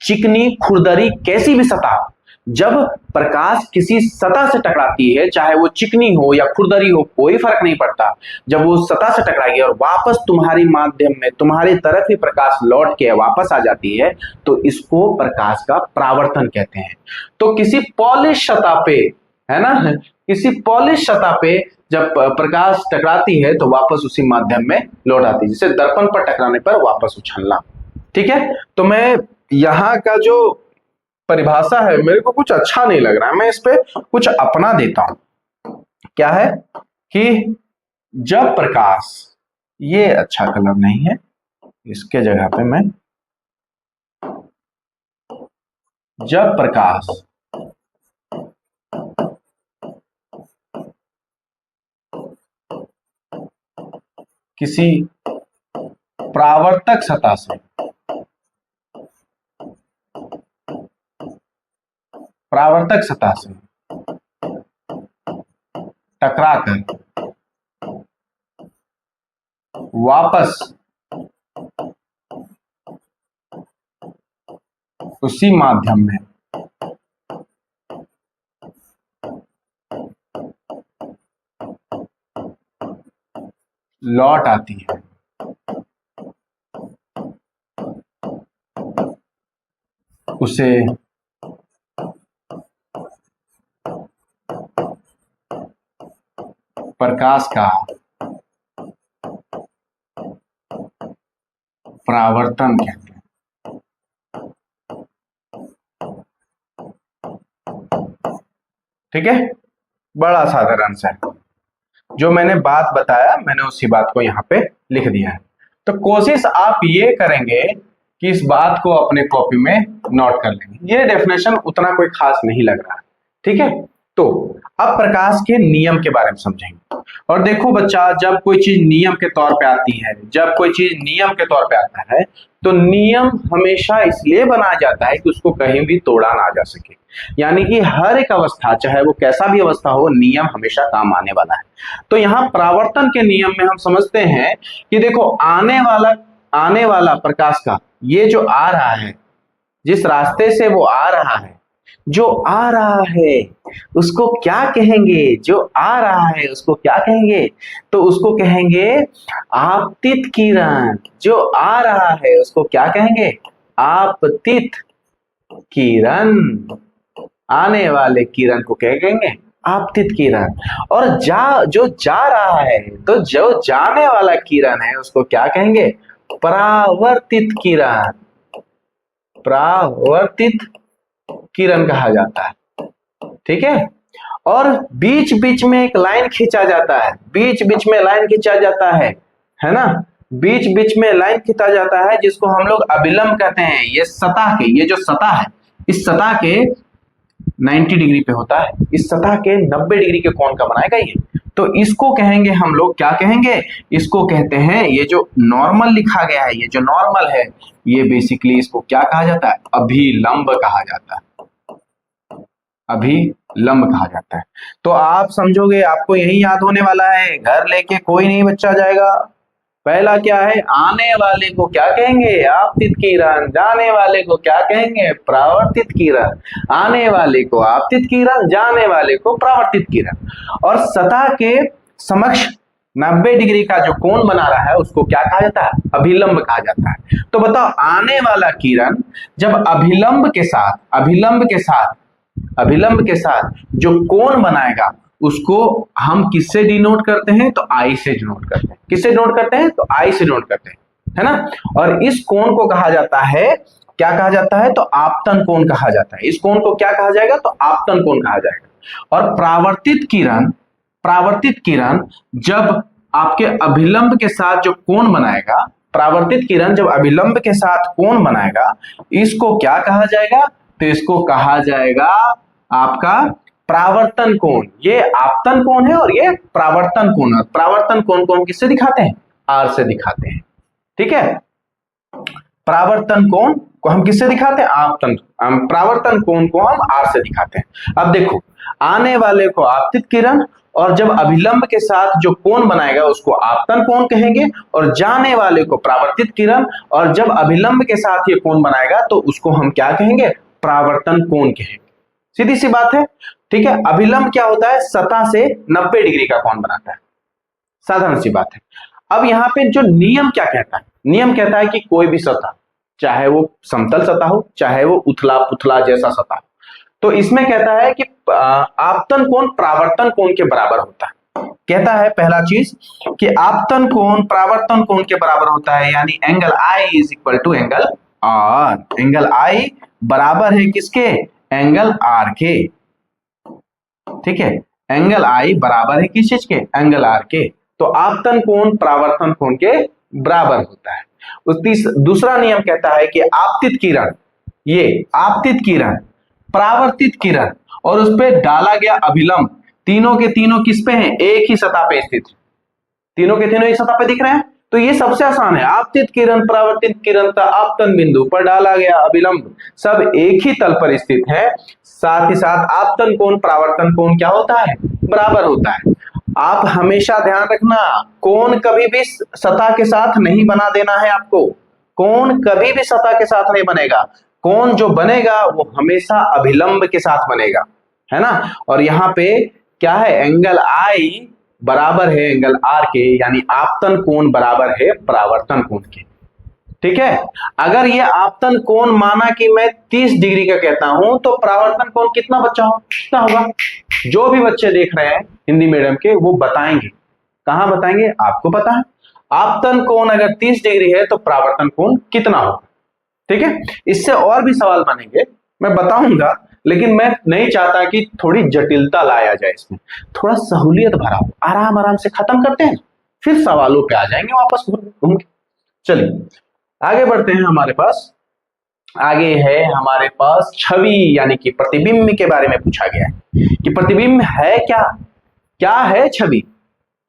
S1: चिकनी खुरदरी कैसी भी सतह, जब प्रकाश किसी सतह से टकराती है, चाहे वो चिकनी हो या खुरदरी हो, कोई फर्क नहीं पड़ता, जब वो सतह से टकराएगी और वापस तुम्हारी माध्यम में तुम्हारी तरफ ही प्रकाश लौट के वापस आ जाती है, तो इसको प्रकाश का परावर्तन कहते हैं। तो किसी पॉलिश सतह पे, है ना, किसी पॉलिश सतह पे जब प्रकाश टकराती है तो वापस उसी माध्यम में लौट आती है, जैसे दर्पण पर टकराने पर वापस उछलना। ठीक है, तो मैं यहाँ का जो परिभाषा है मेरे को कुछ अच्छा नहीं लग रहा है, मैं इस पे कुछ अपना देता हूं। क्या है कि जब प्रकाश, ये अच्छा कलर नहीं है, इसके जगह पे मैं, जब प्रकाश किसी परावर्तक सतह से टकराकर वापस उसी माध्यम में लौट आती है। उसे प्रकाश का परावर्तन कहते हैं। ठीक है, बड़ा साधारण सा है। जो मैंने बात बताया मैंने उसी बात को यहाँ पे लिख दिया है। तो कोशिश आप ये करेंगे कि इस बात को अपने कॉपी में नोट कर लेंगे। ये डेफिनेशन उतना कोई खास नहीं लग रहा है। ठीक है, तो अब प्रकाश के नियम के बारे में समझेंगे। और देखो बच्चा, जब कोई चीज नियम के तौर पे आती है, जब कोई चीज नियम के तौर पे आता है, तो नियम हमेशा इसलिए बनाया जाता है कि उसको कहीं भी तोड़ा ना जा सके। यानी कि हर एक अवस्था, चाहे वो कैसा भी अवस्था हो, नियम हमेशा काम आने वाला है। तो यहाँ परावर्तन के नियम में हम समझते हैं कि देखो, आने वाला प्रकाश का ये जो आ रहा है, जिस रास्ते से वो आ रहा है, जो आ रहा है उसको क्या कहेंगे? जो आ रहा है उसको क्या कहेंगे? तो उसको कहेंगे आपतित किरण। जो आ रहा है उसको क्या कहेंगे? आपतित किरण। आने वाले किरण को क्या कहेंगे? आपतित किरण। और जो जा रहा है, तो जो जाने वाला किरण है उसको क्या कहेंगे? परावर्तित किरण। परावर्तित किरण कहा जाता है। ठीक है, और बीच बीच में एक लाइन खींचा जाता है, बीच बीच में लाइन खींचा जाता है ना? बीच बीच में लाइन खींचा जाता है जिसको हम लोग अभिलंब कहते हैं। ये सतह के, ये जो सतह है, इस सतह के 90 डिग्री पे होता है, इस सतह के 90 डिग्री के कोण का बनाएगा ये। तो इसको कहेंगे हम लोग, क्या कहेंगे? इसको कहते हैं, ये जो नॉर्मल लिखा गया है, ये जो नॉर्मल है, ये बेसिकली इसको क्या कहा जाता है? अभिलंब कहा जाता है। अभिलंब कहा जाता है। तो आप समझोगे, आपको यही याद होने वाला है, घर लेके कोई नहीं बच्चा जाएगा। पहला क्या है? आने वाले को क्या कहेंगे? आपतित किरण। जाने वाले को क्या कहेंगे? परावर्तित किरण। आने वाले को आपतित किरण, जाने वाले को परावर्तित किरण। और सतह के समक्ष 90 डिग्री का जो कोण बना रहा है उसको क्या कहा जाता है? अभिलंब कहा जाता है। तो बताओ, आने वाला किरण जब अभिलंब के साथ जो कोण बनाएगा उसको हम किससे डिनोट करते हैं? तो आई से डिनोट करते हैं। किससे डिनोट करते हैं? तो आई से डिनोट करते हैं, है ना? और इस कोण को कहा जाता है, क्या कहा जाता है? तो आपतन कोण कहा जाता है। इस कोण को क्या कहा जाएगा? तो आपतन कोण कहा जाएगा। और परावर्तित किरण जब आपके अभिलंब के साथ जो कोण बनाएगा, परावर्तित किरण जब अभिलंब के साथ कोण बनाएगा, इसको क्या कहा जाएगा? तो इसको कहा जाएगा आपका परावर्तन कोण। ये आपतन कोण है और ये परावर्तन कोण है। परावर्तन कोण को हम किससे दिखाते हैं? आर से दिखाते हैं। ठीक है, परावर्तन कोण को हम किससे दिखाते हैं? परावर्तन कोण को हम आर से दिखाते हैं। अब देखो, आने वाले को आपतित किरण, और जब अभिलंब के साथ जो कोण बनाएगा उसको आपतन कोण कहेंगे, और जाने वाले को परावर्तित किरण, और जब अभिलंब के साथ ये कोण बनाएगा तो उसको हम क्या कहेंगे? परावर्तन कोण कहेंगे। सीधी सी बात है। ठीक है, अभिलंब क्या होता है? सतह से 90 डिग्री का कोण बनाता है। साधारण सी बात है। अब यहाँ पे जो नियम क्या कहता है? नियम कहता है कि कोई भी सतह, चाहे वो समतल सतह हो, चाहे वो उथला पुथला जैसा सतह हो, तो इसमें कहता है कि आपतन कोण परावर्तन कोण के बराबर होता है। कहता है पहला चीज कि आपतन कोण परावर्तन कोण के बराबर होता है, यानी angle I is equal to angle R. Angle I बराबर है किसके? एंगल आर के। ठीक है, एंगल आई बराबर है किस चीज के? एंगल आर के। तो आपतन कोण परावर्तन कोण के बराबर होता है। दूसरा नियम कहता है कि आपतित किरण, ये आपतित किरण, परावर्तित किरण और उस पर डाला गया अभिलंब, तीनों के तीनों किस पे हैं? एक ही सतह पे स्थित। तीनों के तीनों एक सतह पे दिख रहे हैं। तो ये सबसे आसान है। आपतित किरण, परावर्तित किरण तथा आपतन बिंदु पर डाला गया अभिलंब सब एक ही तल पर स्थित है। साथ ही साथ आपतन कोण परावर्तन कोण क्या होता है? बराबर होता है। आप हमेशा ध्यान रखना, कोण कभी भी सतह के साथ नहीं बना देना है आपको। कोण कभी भी सतह के साथ नहीं बनेगा। कोण जो बनेगा वो हमेशा अभिलंब के साथ बनेगा, है ना। और यहाँ पे क्या है, एंगल आई बराबर है एंगल आर के, यानी आपतन कोण बराबर है परावर्तन कोण के। ठीक है, अगर ये आपतन कोण माना कि मैं 30 डिग्री का कहता हूं तो परावर्तन कोण कितना कितना होगा। जो भी बच्चे देख रहे हैं हिंदी मीडियम के वो बताएंगे, कहां बताएंगे, आपको पता है आपतन कोण अगर 30 डिग्री है तो परावर्तन कोण कितना होगा। ठीक है, इससे और भी सवाल बनेंगे, मैं बताऊंगा, लेकिन मैं नहीं चाहता कि थोड़ी जटिलता लाया जाए इसमें, थोड़ा सहूलियत भरा हो, आराम आराम से खत्म करते हैं, फिर सवालों पे आ जाएंगे वापस घूम के। चलिए आगे बढ़ते हैं। हमारे पास आगे है हमारे पास छवि यानी कि प्रतिबिंब के बारे में पूछा गया है कि प्रतिबिंब है क्या, क्या है छवि,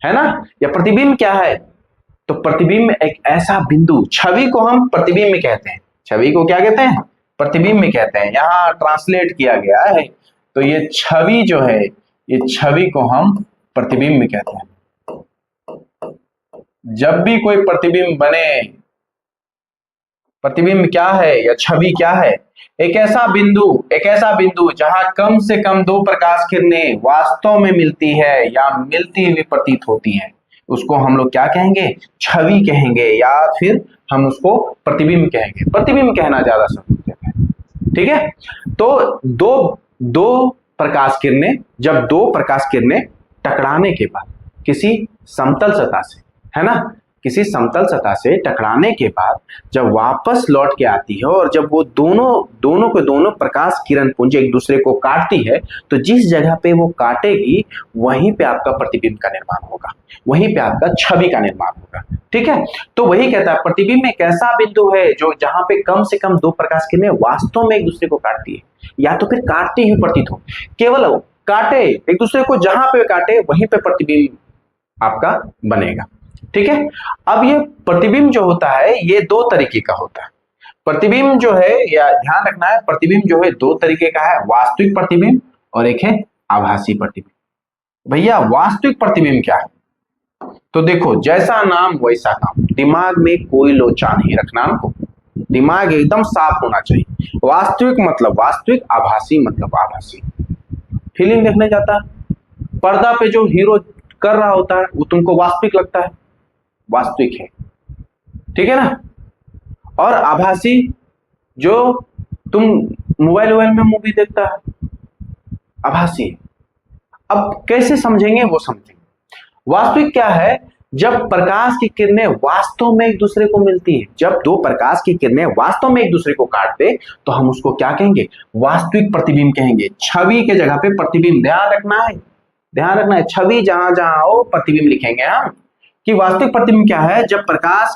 S1: है ना, या प्रतिबिंब क्या है। तो प्रतिबिंब एक ऐसा बिंदु, छवि को हम प्रतिबिंब कहते हैं, छवि को क्या कहते हैं, प्रतिबिंब कहते हैं, यहाँ ट्रांसलेट किया गया है। तो ये छवि जो है, ये छवि को हम प्रतिबिंब कहते हैं। जब भी कोई प्रतिबिंब बने, प्रतिबिंब क्या है या छवि क्या है, एक ऐसा बिंदु जहां कम से कम दो प्रकाश किरणें वास्तव में मिलती है या मिलती हुई प्रतीत होती हैं, उसको हम लोग क्या कहेंगे, छवि कहेंगे, या फिर हम उसको प्रतिबिंब कहेंगे। प्रतिबिंब कहना ज्यादा सही है। ठीक है, तो दो प्रकाश किरणें, जब दो प्रकाश किरणें टकराने के बाद किसी समतल सतह से, है ना, किसी समतल सतह से टकराने के बाद जब वापस लौट के आती है और जब वो दोनों प्रकाश किरण पुंज एक दूसरे को काटती है, तो जिस जगह पे वो काटेगी वहीं पे आपका प्रतिबिंब का निर्माण होगा, वहीं पे आपका छवि का निर्माण होगा। ठीक है, तो वही कहता है प्रतिबिंब एक ऐसा बिंदु है जो जहां पे कम से कम दो प्रकाश किरणें वास्तव में एक दूसरे को काटती है या तो फिर काटती हुई प्रतीत हो, केवल काटे एक दूसरे को, जहां पे काटे वहीं पे प्रतिबिंब आपका बनेगा। ठीक है, अब ये प्रतिबिंब जो होता है ये दो तरीके का होता है। प्रतिबिंब जो है, या ध्यान रखना है, प्रतिबिंब जो है दो तरीके का है, वास्तविक प्रतिबिंब और एक है आभासी प्रतिबिंब। भैया वास्तविक प्रतिबिंब क्या है, तो देखो जैसा नाम वैसा काम, दिमाग में कोई लोचा नहीं रखना हमको, दिमाग एकदम साफ होना चाहिए। वास्तविक मतलब वास्तविक, आभासी मतलब आभासी। फिल्म देखने जाता है, पर्दा पे जो हीरो कर रहा होता है वो तुमको वास्तविक लगता है, वास्तविक है, ठीक है ना। और आभासी जो तुम मोबाइल में मूवी देखता है, आभासी है। अब कैसे समझेंगे वो समझेंगे। वास्तविक क्या है, जब प्रकाश की किरणें वास्तव में एक दूसरे को मिलती है, जब दो प्रकाश की किरणें वास्तव में एक दूसरे को काटते तो हम उसको क्या कहेंगे, वास्तविक प्रतिबिंब कहेंगे। छवि के जगह पे प्रतिबिंब, ध्यान रखना है, छवि जहां जहां हो प्रतिबिंब लिखेंगे हम। कि वास्तविक प्रतिबिंब क्या है, जब प्रकाश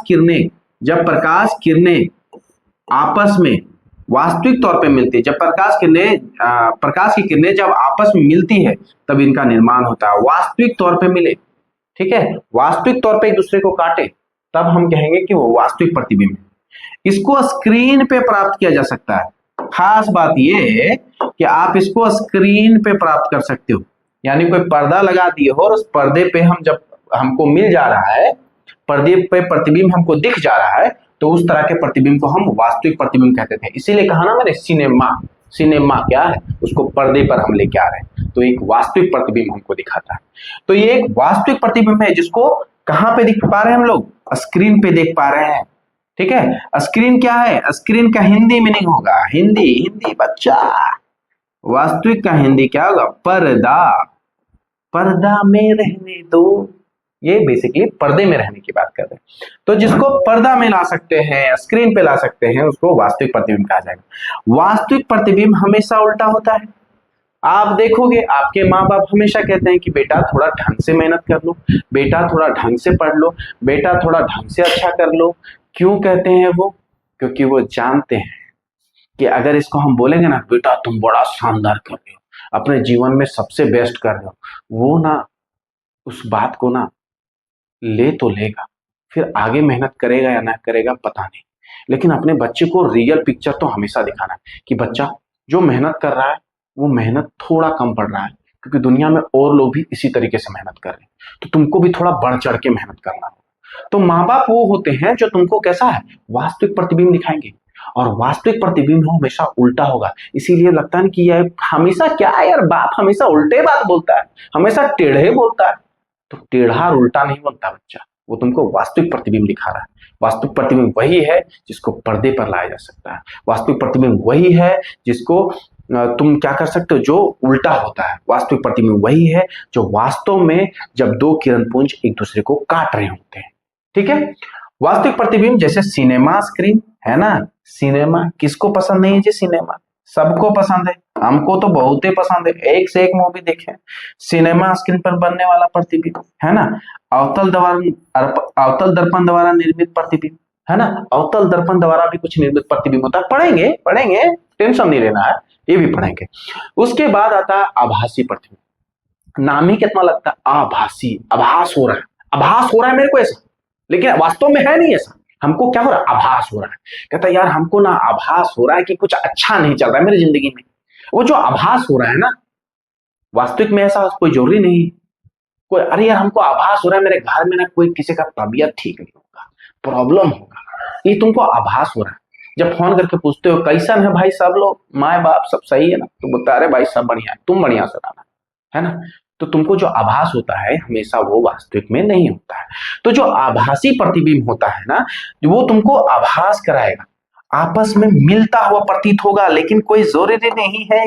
S1: किरणें आपस में वास्तविक तौर पे मिलती है, जब प्रकाश की किरणें जब आपस में मिलती है तब इनका निर्माण होता है। वास्तविक तौर पे मिले, ठीक है, वास्तविक तौर पे एक दूसरे को काटे, तब हम कहेंगे कि वो वास्तविक प्रतिबिंब है। इसको स्क्रीन पे प्राप्त किया जा सकता है। खास बात यह है कि आप इसको स्क्रीन पे प्राप्त कर सकते हो, यानी कोई पर्दा लगा दिए हो और उस पर्दे पे हम जब हमको मिल जा रहा है, पर्दे पे प्रतिबिंब हमको दिख जा रहा है, तो उस तरह के प्रतिबिंब को हम वास्तविक प्रतिबिंब कहते थे। इसीलिए कहा ना मैंने, सिनेमा क्या है, उसको पर्दे पर हम लेके आ रहे हैं, तो एक वास्तविक प्रतिबिंब हमको दिखाता है। तो ये एक वास्तविक प्रतिबिंब है जिसको कहां पे देख पा रहे हैं हम लोग, स्क्रीन पे देख पा रहे हैं। ठीक है, स्क्रीन क्या है, स्क्रीन का हिंदी मीनिंग होगा, हिंदी बच्चा, वास्तविक का हिंदी क्या होगा, पर्दा में रहने दो। ये बेसिकली पर्दे में रहने की बात कर रहे हैं। तो जिसको पर्दा में ला सकते हैं, स्क्रीन पे ला सकते हैं, उसको वास्तविक प्रतिबिंब कहा जाएगा। वास्तविक प्रतिबिंब हमेशा उल्टा होता है। आप देखोगे आपके माँ बाप हमेशा कहते हैं कि बेटा थोड़ा ढंग से मेहनत कर लो, बेटा थोड़ा ढंग से पढ़ लो, बेटा थोड़ा ढंग से अच्छा कर लो। क्यों कहते हैं वो, क्योंकि वो जानते हैं कि अगर इसको हम बोलेंगे ना, बेटा तुम बड़ा शानदार कर रहे हो, अपने जीवन में सबसे बेस्ट कर रहे हो, वो ना उस बात को ना ले तो लेगा, फिर आगे मेहनत करेगा या ना करेगा पता नहीं, लेकिन अपने बच्चे को रियल पिक्चर तो हमेशा दिखाना कि बच्चा जो मेहनत कर रहा है वो मेहनत थोड़ा कम पड़ रहा है, क्योंकि दुनिया में और लोग भी इसी तरीके से मेहनत कर रहे हैं, तो तुमको भी थोड़ा बढ़ चढ़ के मेहनत करना होगा। तो माँ बाप वो होते हैं जो तुमको कैसा है, वास्तविक प्रतिबिंब दिखाएंगे, और वास्तविक प्रतिबिंब हमेशा उल्टा होगा। इसीलिए लगता है कि यार हमेशा क्या है यार, बाप हमेशा उल्टे बात बोलता है, हमेशा टेढ़े बोलता है। तो टेढ़ा और उल्टा नहीं बनता बच्चा, वो तुमको वास्तविक प्रतिबिंब दिखा रहा है। वास्तविक प्रतिबिंब वही है जिसको पर्दे पर लाया जा सकता है। वास्तविक प्रतिबिंब वही है जिसको तुम क्या कर सकते हो, जो उल्टा होता है। वास्तविक प्रतिबिंब वही है जो वास्तव में जब दो किरण पुंज एक दूसरे को काट रहे होते हैं। ठीक है, वास्तविक प्रतिबिंब जैसे सिनेमा स्क्रीन है ना, सिनेमा किसको पसंद नहीं है जी, सिनेमा सबको पसंद है, हमको तो बहुत ही पसंद है, एक से एक मूवी देखे। सिनेमा स्क्रीन पर बनने वाला प्रतिबिंब है ना, अवतल दर्पण द्वारा निर्मित प्रतिबिंब है ना, अवतल दर्पण द्वारा भी कुछ निर्मित प्रतिबिंब होता है, पढ़ेंगे पढ़ेंगे, टेंशन नहीं लेना है, ये भी पढ़ेंगे। उसके बाद आता है आभासी प्रतिबिंब। नाम ही कितना लगता है, आभासी, आभास हो रहा है, आभास हो रहा है मेरे को ऐसा, लेकिन वास्तव में है नहीं ऐसा, हमको क्या हो रहा है, आभास हो रहा है। कहता है यार हमको ना आभास हो रहा है कि कुछ अच्छा नहीं चल रहा है मेरी जिंदगी में। वो जो आभास हो रहा है ना, वास्तविक में ऐसा कोई जरूरी नहीं। कोई अरे यार हमको आभास हो रहा है मेरे घर में ना कोई किसी का तबीयत ठीक नहीं होगा, प्रॉब्लम होगा, ये तुमको आभास हो रहा है। जब फोन करके पूछते हो कैसन है भाई, सब लोग माए बाप सब सही है ना, तो बोलता है अरे भाई सब बढ़िया है, तुम बढ़िया से रहना, है ना। तो तुमको जो आभास होता है हमेशा वो वास्तविक में नहीं होता है। तो जो आभासी प्रतिबिंब होता है ना, वो तुमको आभास कराएगा, आपस में मिलता हुआ प्रतीत होगा, लेकिन कोई जरूरी नहीं है,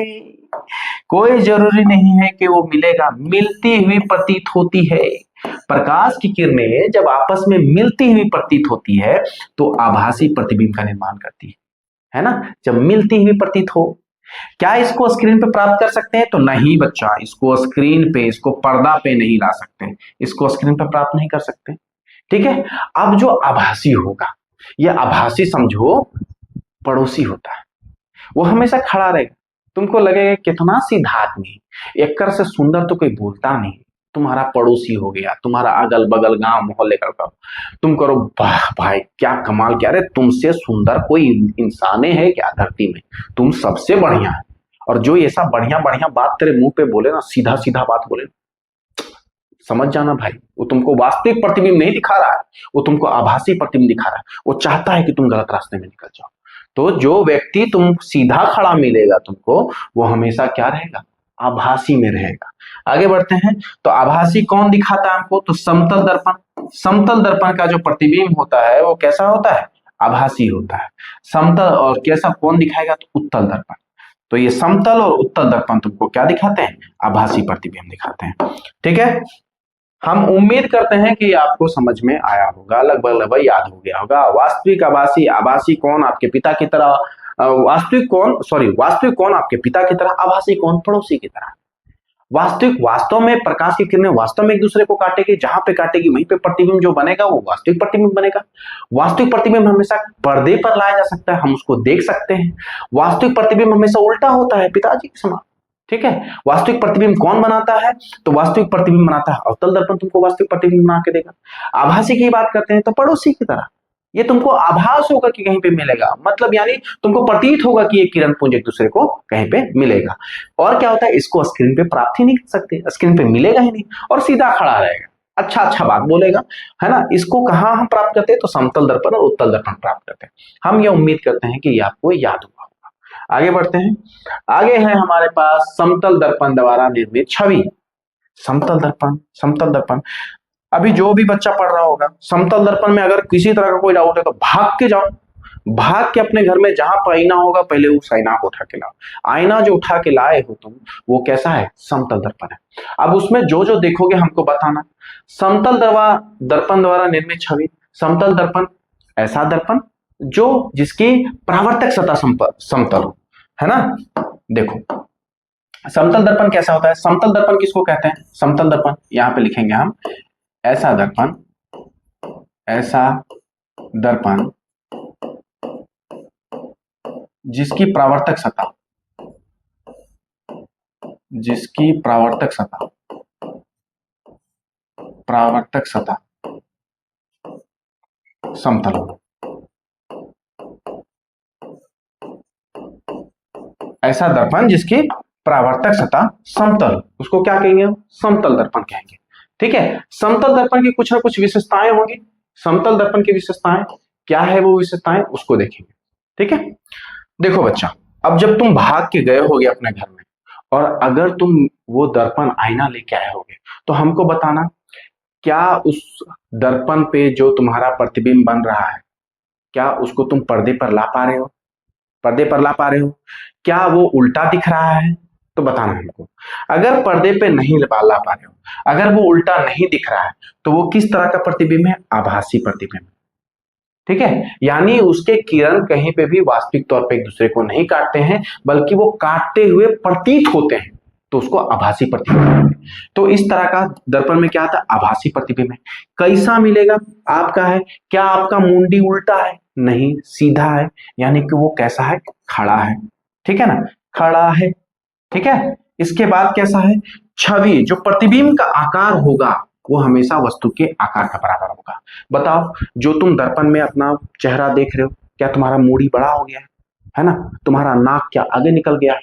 S1: कोई जरूरी नहीं है कि वो मिलेगा, मिलती हुई प्रतीत होती है। प्रकाश की किरणें जब आपस में मिलती हुई प्रतीत होती है तो आभासी प्रतिबिंब का निर्माण करती है ना, जब मिलती हुई प्रतीत हो। क्या इसको स्क्रीन पे प्राप्त कर सकते हैं, तो नहीं बच्चा, इसको स्क्रीन पे, इसको पर्दा पे नहीं ला सकते, इसको स्क्रीन पे प्राप्त नहीं कर सकते। ठीक है, अब जो आभासी होगा, ये आभासी समझो पड़ोसी होता है, वो हमेशा खड़ा रहेगा, तुमको लगेगा कितना सीधा आदमी, एक कर से सुंदर तो कोई बोलता नहीं, तुम्हारा पड़ोसी हो गया, तुम्हारा अगल बगल गांव मोहल्ले का, तुम करो वाह भाई क्या कमाल, क्या रे तुमसे सुंदर कोई इंसान है क्या धरती में, तुम सबसे बढ़िया है। और जो ऐसा बढ़िया बढ़िया बात तेरे मुंह पे बोले ना, सीधा सीधा बात बोले, समझ जाना भाई, वो तुमको वास्तविक प्रतिबिंब नहीं दिखा रहा है, वो तुमको आभासी प्रतिबिंब दिखा रहा है, वो चाहता है कि तुम गलत रास्ते में निकल जाओ। तो जो व्यक्ति तुम सीधा खड़ा मिलेगा तुमको, वो हमेशा क्या रहेगा, आभासी में रहेगा। आगे बढ़ते हैं, तो आभासी कौन दिखाता है हमको, तो समतल दर्पण। समतल दर्पण का जो प्रतिबिंब होता है वो कैसा होता है, आभासी होता है। समतल और कैसा कौन दिखाएगा, तो उत्तल दर्पण। तो ये समतल और उत्तल दर्पण तुमको क्या दिखाते हैं, आभासी प्रतिबिंब दिखाते हैं। ठीक है, हम उम्मीद करते हैं कि आपको समझ में आया होगा, लगभग लगभग याद हो गया होगा। वास्तविक आभासी, आभासी कौन आपके पिता की तरह, वास्तविक कौन आपके पिता की तरह, आभासी कौन पड़ोसी की तरह। वास्तविक वास्तव में प्रकाश की किरणें वास्तव में एक दूसरे को काटेगी, जहां पे काटेगी वहीं पे प्रतिबिंब जो बनेगा वो वास्तविक प्रतिबिंब बनेगा। वास्तविक प्रतिबिंब हमेशा पर्दे पर लाया जा सकता है, हम उसको देख सकते हैं। वास्तविक प्रतिबिंब हमेशा उल्टा होता है, पिताजी के समान। ठीक है, वास्तविक प्रतिबिंब कौन बनाता है, तो वास्तविक प्रतिबिंब बनाता है अवतल दर्पण, तुमको वास्तविक प्रतिबिंब बना के देगा। आभासी की बात करते हैं तो पड़ोसी की तरह, ये तुमको आभास होगा कि कहीं पे मिलेगा, मतलब यानी तुमको प्रतीत होगा कि ये किरण पुंज एक दूसरे को कहीं पे मिलेगा। और क्या होता है, इसको स्क्रीन पे प्राप्त ही नहीं कर सकते, स्क्रीन पे मिलेगा ही नहीं, और सीधा खड़ा रहेगा, अच्छा अच्छा बात बोलेगा, है ना। इसको कहाँ हम प्राप्त करते हैं, तो समतल दर्पण और उत्तल दर्पण प्राप्त करते हैं। हम ये उम्मीद करते हैं कि ये आपको याद हुआ होगा। आगे बढ़ते हैं, आगे है हमारे पास समतल दर्पण द्वारा निर्मित छवि। समतल दर्पण, समतल दर्पण, अभी जो भी बच्चा पढ़ रहा होगा, समतल दर्पण में अगर किसी तरह का कोई डाउट है तो भाग के जाओ, भाग के अपने घर में जहां पर आईना होगा पहले उस आईना को उठा के लाओ। आईना जो उठा के लाए हो तुम, वो कैसा है, समतल दर्पण है। अब उसमें जो जो देखोगे हमको बताना। समतल दर्पण द्वारा निर्मित छवि, समतल दर्पण ऐसा दर्पण जो जिसकी परावर्तक सतह समतल हो, है ना। देखो समतल दर्पण कैसा होता है, समतल दर्पण किसको कहते हैं, समतल दर्पण यहां पे लिखेंगे हम, ऐसा दर्पण, ऐसा दर्पण जिसकी परावर्तक सतह, जिसकी परावर्तक सतह, परावर्तक सतह समतल हो। ऐसा दर्पण जिसकी परावर्तक सतह समतल, उसको क्या कहेंगे? समतल दर्पण कहेंगे। ठीक है, समतल दर्पण की कुछ ना कुछ विशेषताएं होंगी। समतल दर्पण की विशेषताएं क्या है, वो विशेषताएं उसको देखेंगे। ठीक है, देखो बच्चा, अब जब तुम भाग के गए होगे अपने घर में और अगर तुम वो दर्पण आईना लेके आए होगे तो हमको बताना, क्या उस दर्पण पे जो तुम्हारा प्रतिबिंब बन रहा है, क्या उसको तुम पर्दे पर ला पा रहे हो? पर्दे पर ला पा रहे हो? क्या वो उल्टा दिख रहा है? तो बताना हमको। अगर पर्दे पे नहीं ला पा रहे हो, अगर वो उल्टा नहीं दिख रहा है, तो वो किस तरह का प्रतिबिंब है? आभासी प्रतिबिंब। ठीक है, यानी उसके किरण कहीं पे भी वास्तविक तौर पे एक दूसरे को नहीं काटते हैं, बल्कि वो काटते हुए प्रतीत होते हैं, तो उसको आभासी प्रतिबिंब। तो इस तरह का दर्पण में क्या आता है? आभासी प्रतिबिंब है। कैसा मिलेगा आपका है? क्या आपका मुंडी उल्टा है? नहीं, सीधा है, यानी कि वो कैसा है? खड़ा है। ठीक है ना, खड़ा है। ठीक है, इसके बाद कैसा है? छवि, जो प्रतिबिंब का आकार होगा वो हमेशा वस्तु के आकार का बराबर होगा। बताओ, जो तुम दर्पण में अपना चेहरा देख रहे हो, क्या तुम्हारा मूड़ी बड़ा हो गया है ना? तुम्हारा नाक क्या आगे निकल गया है?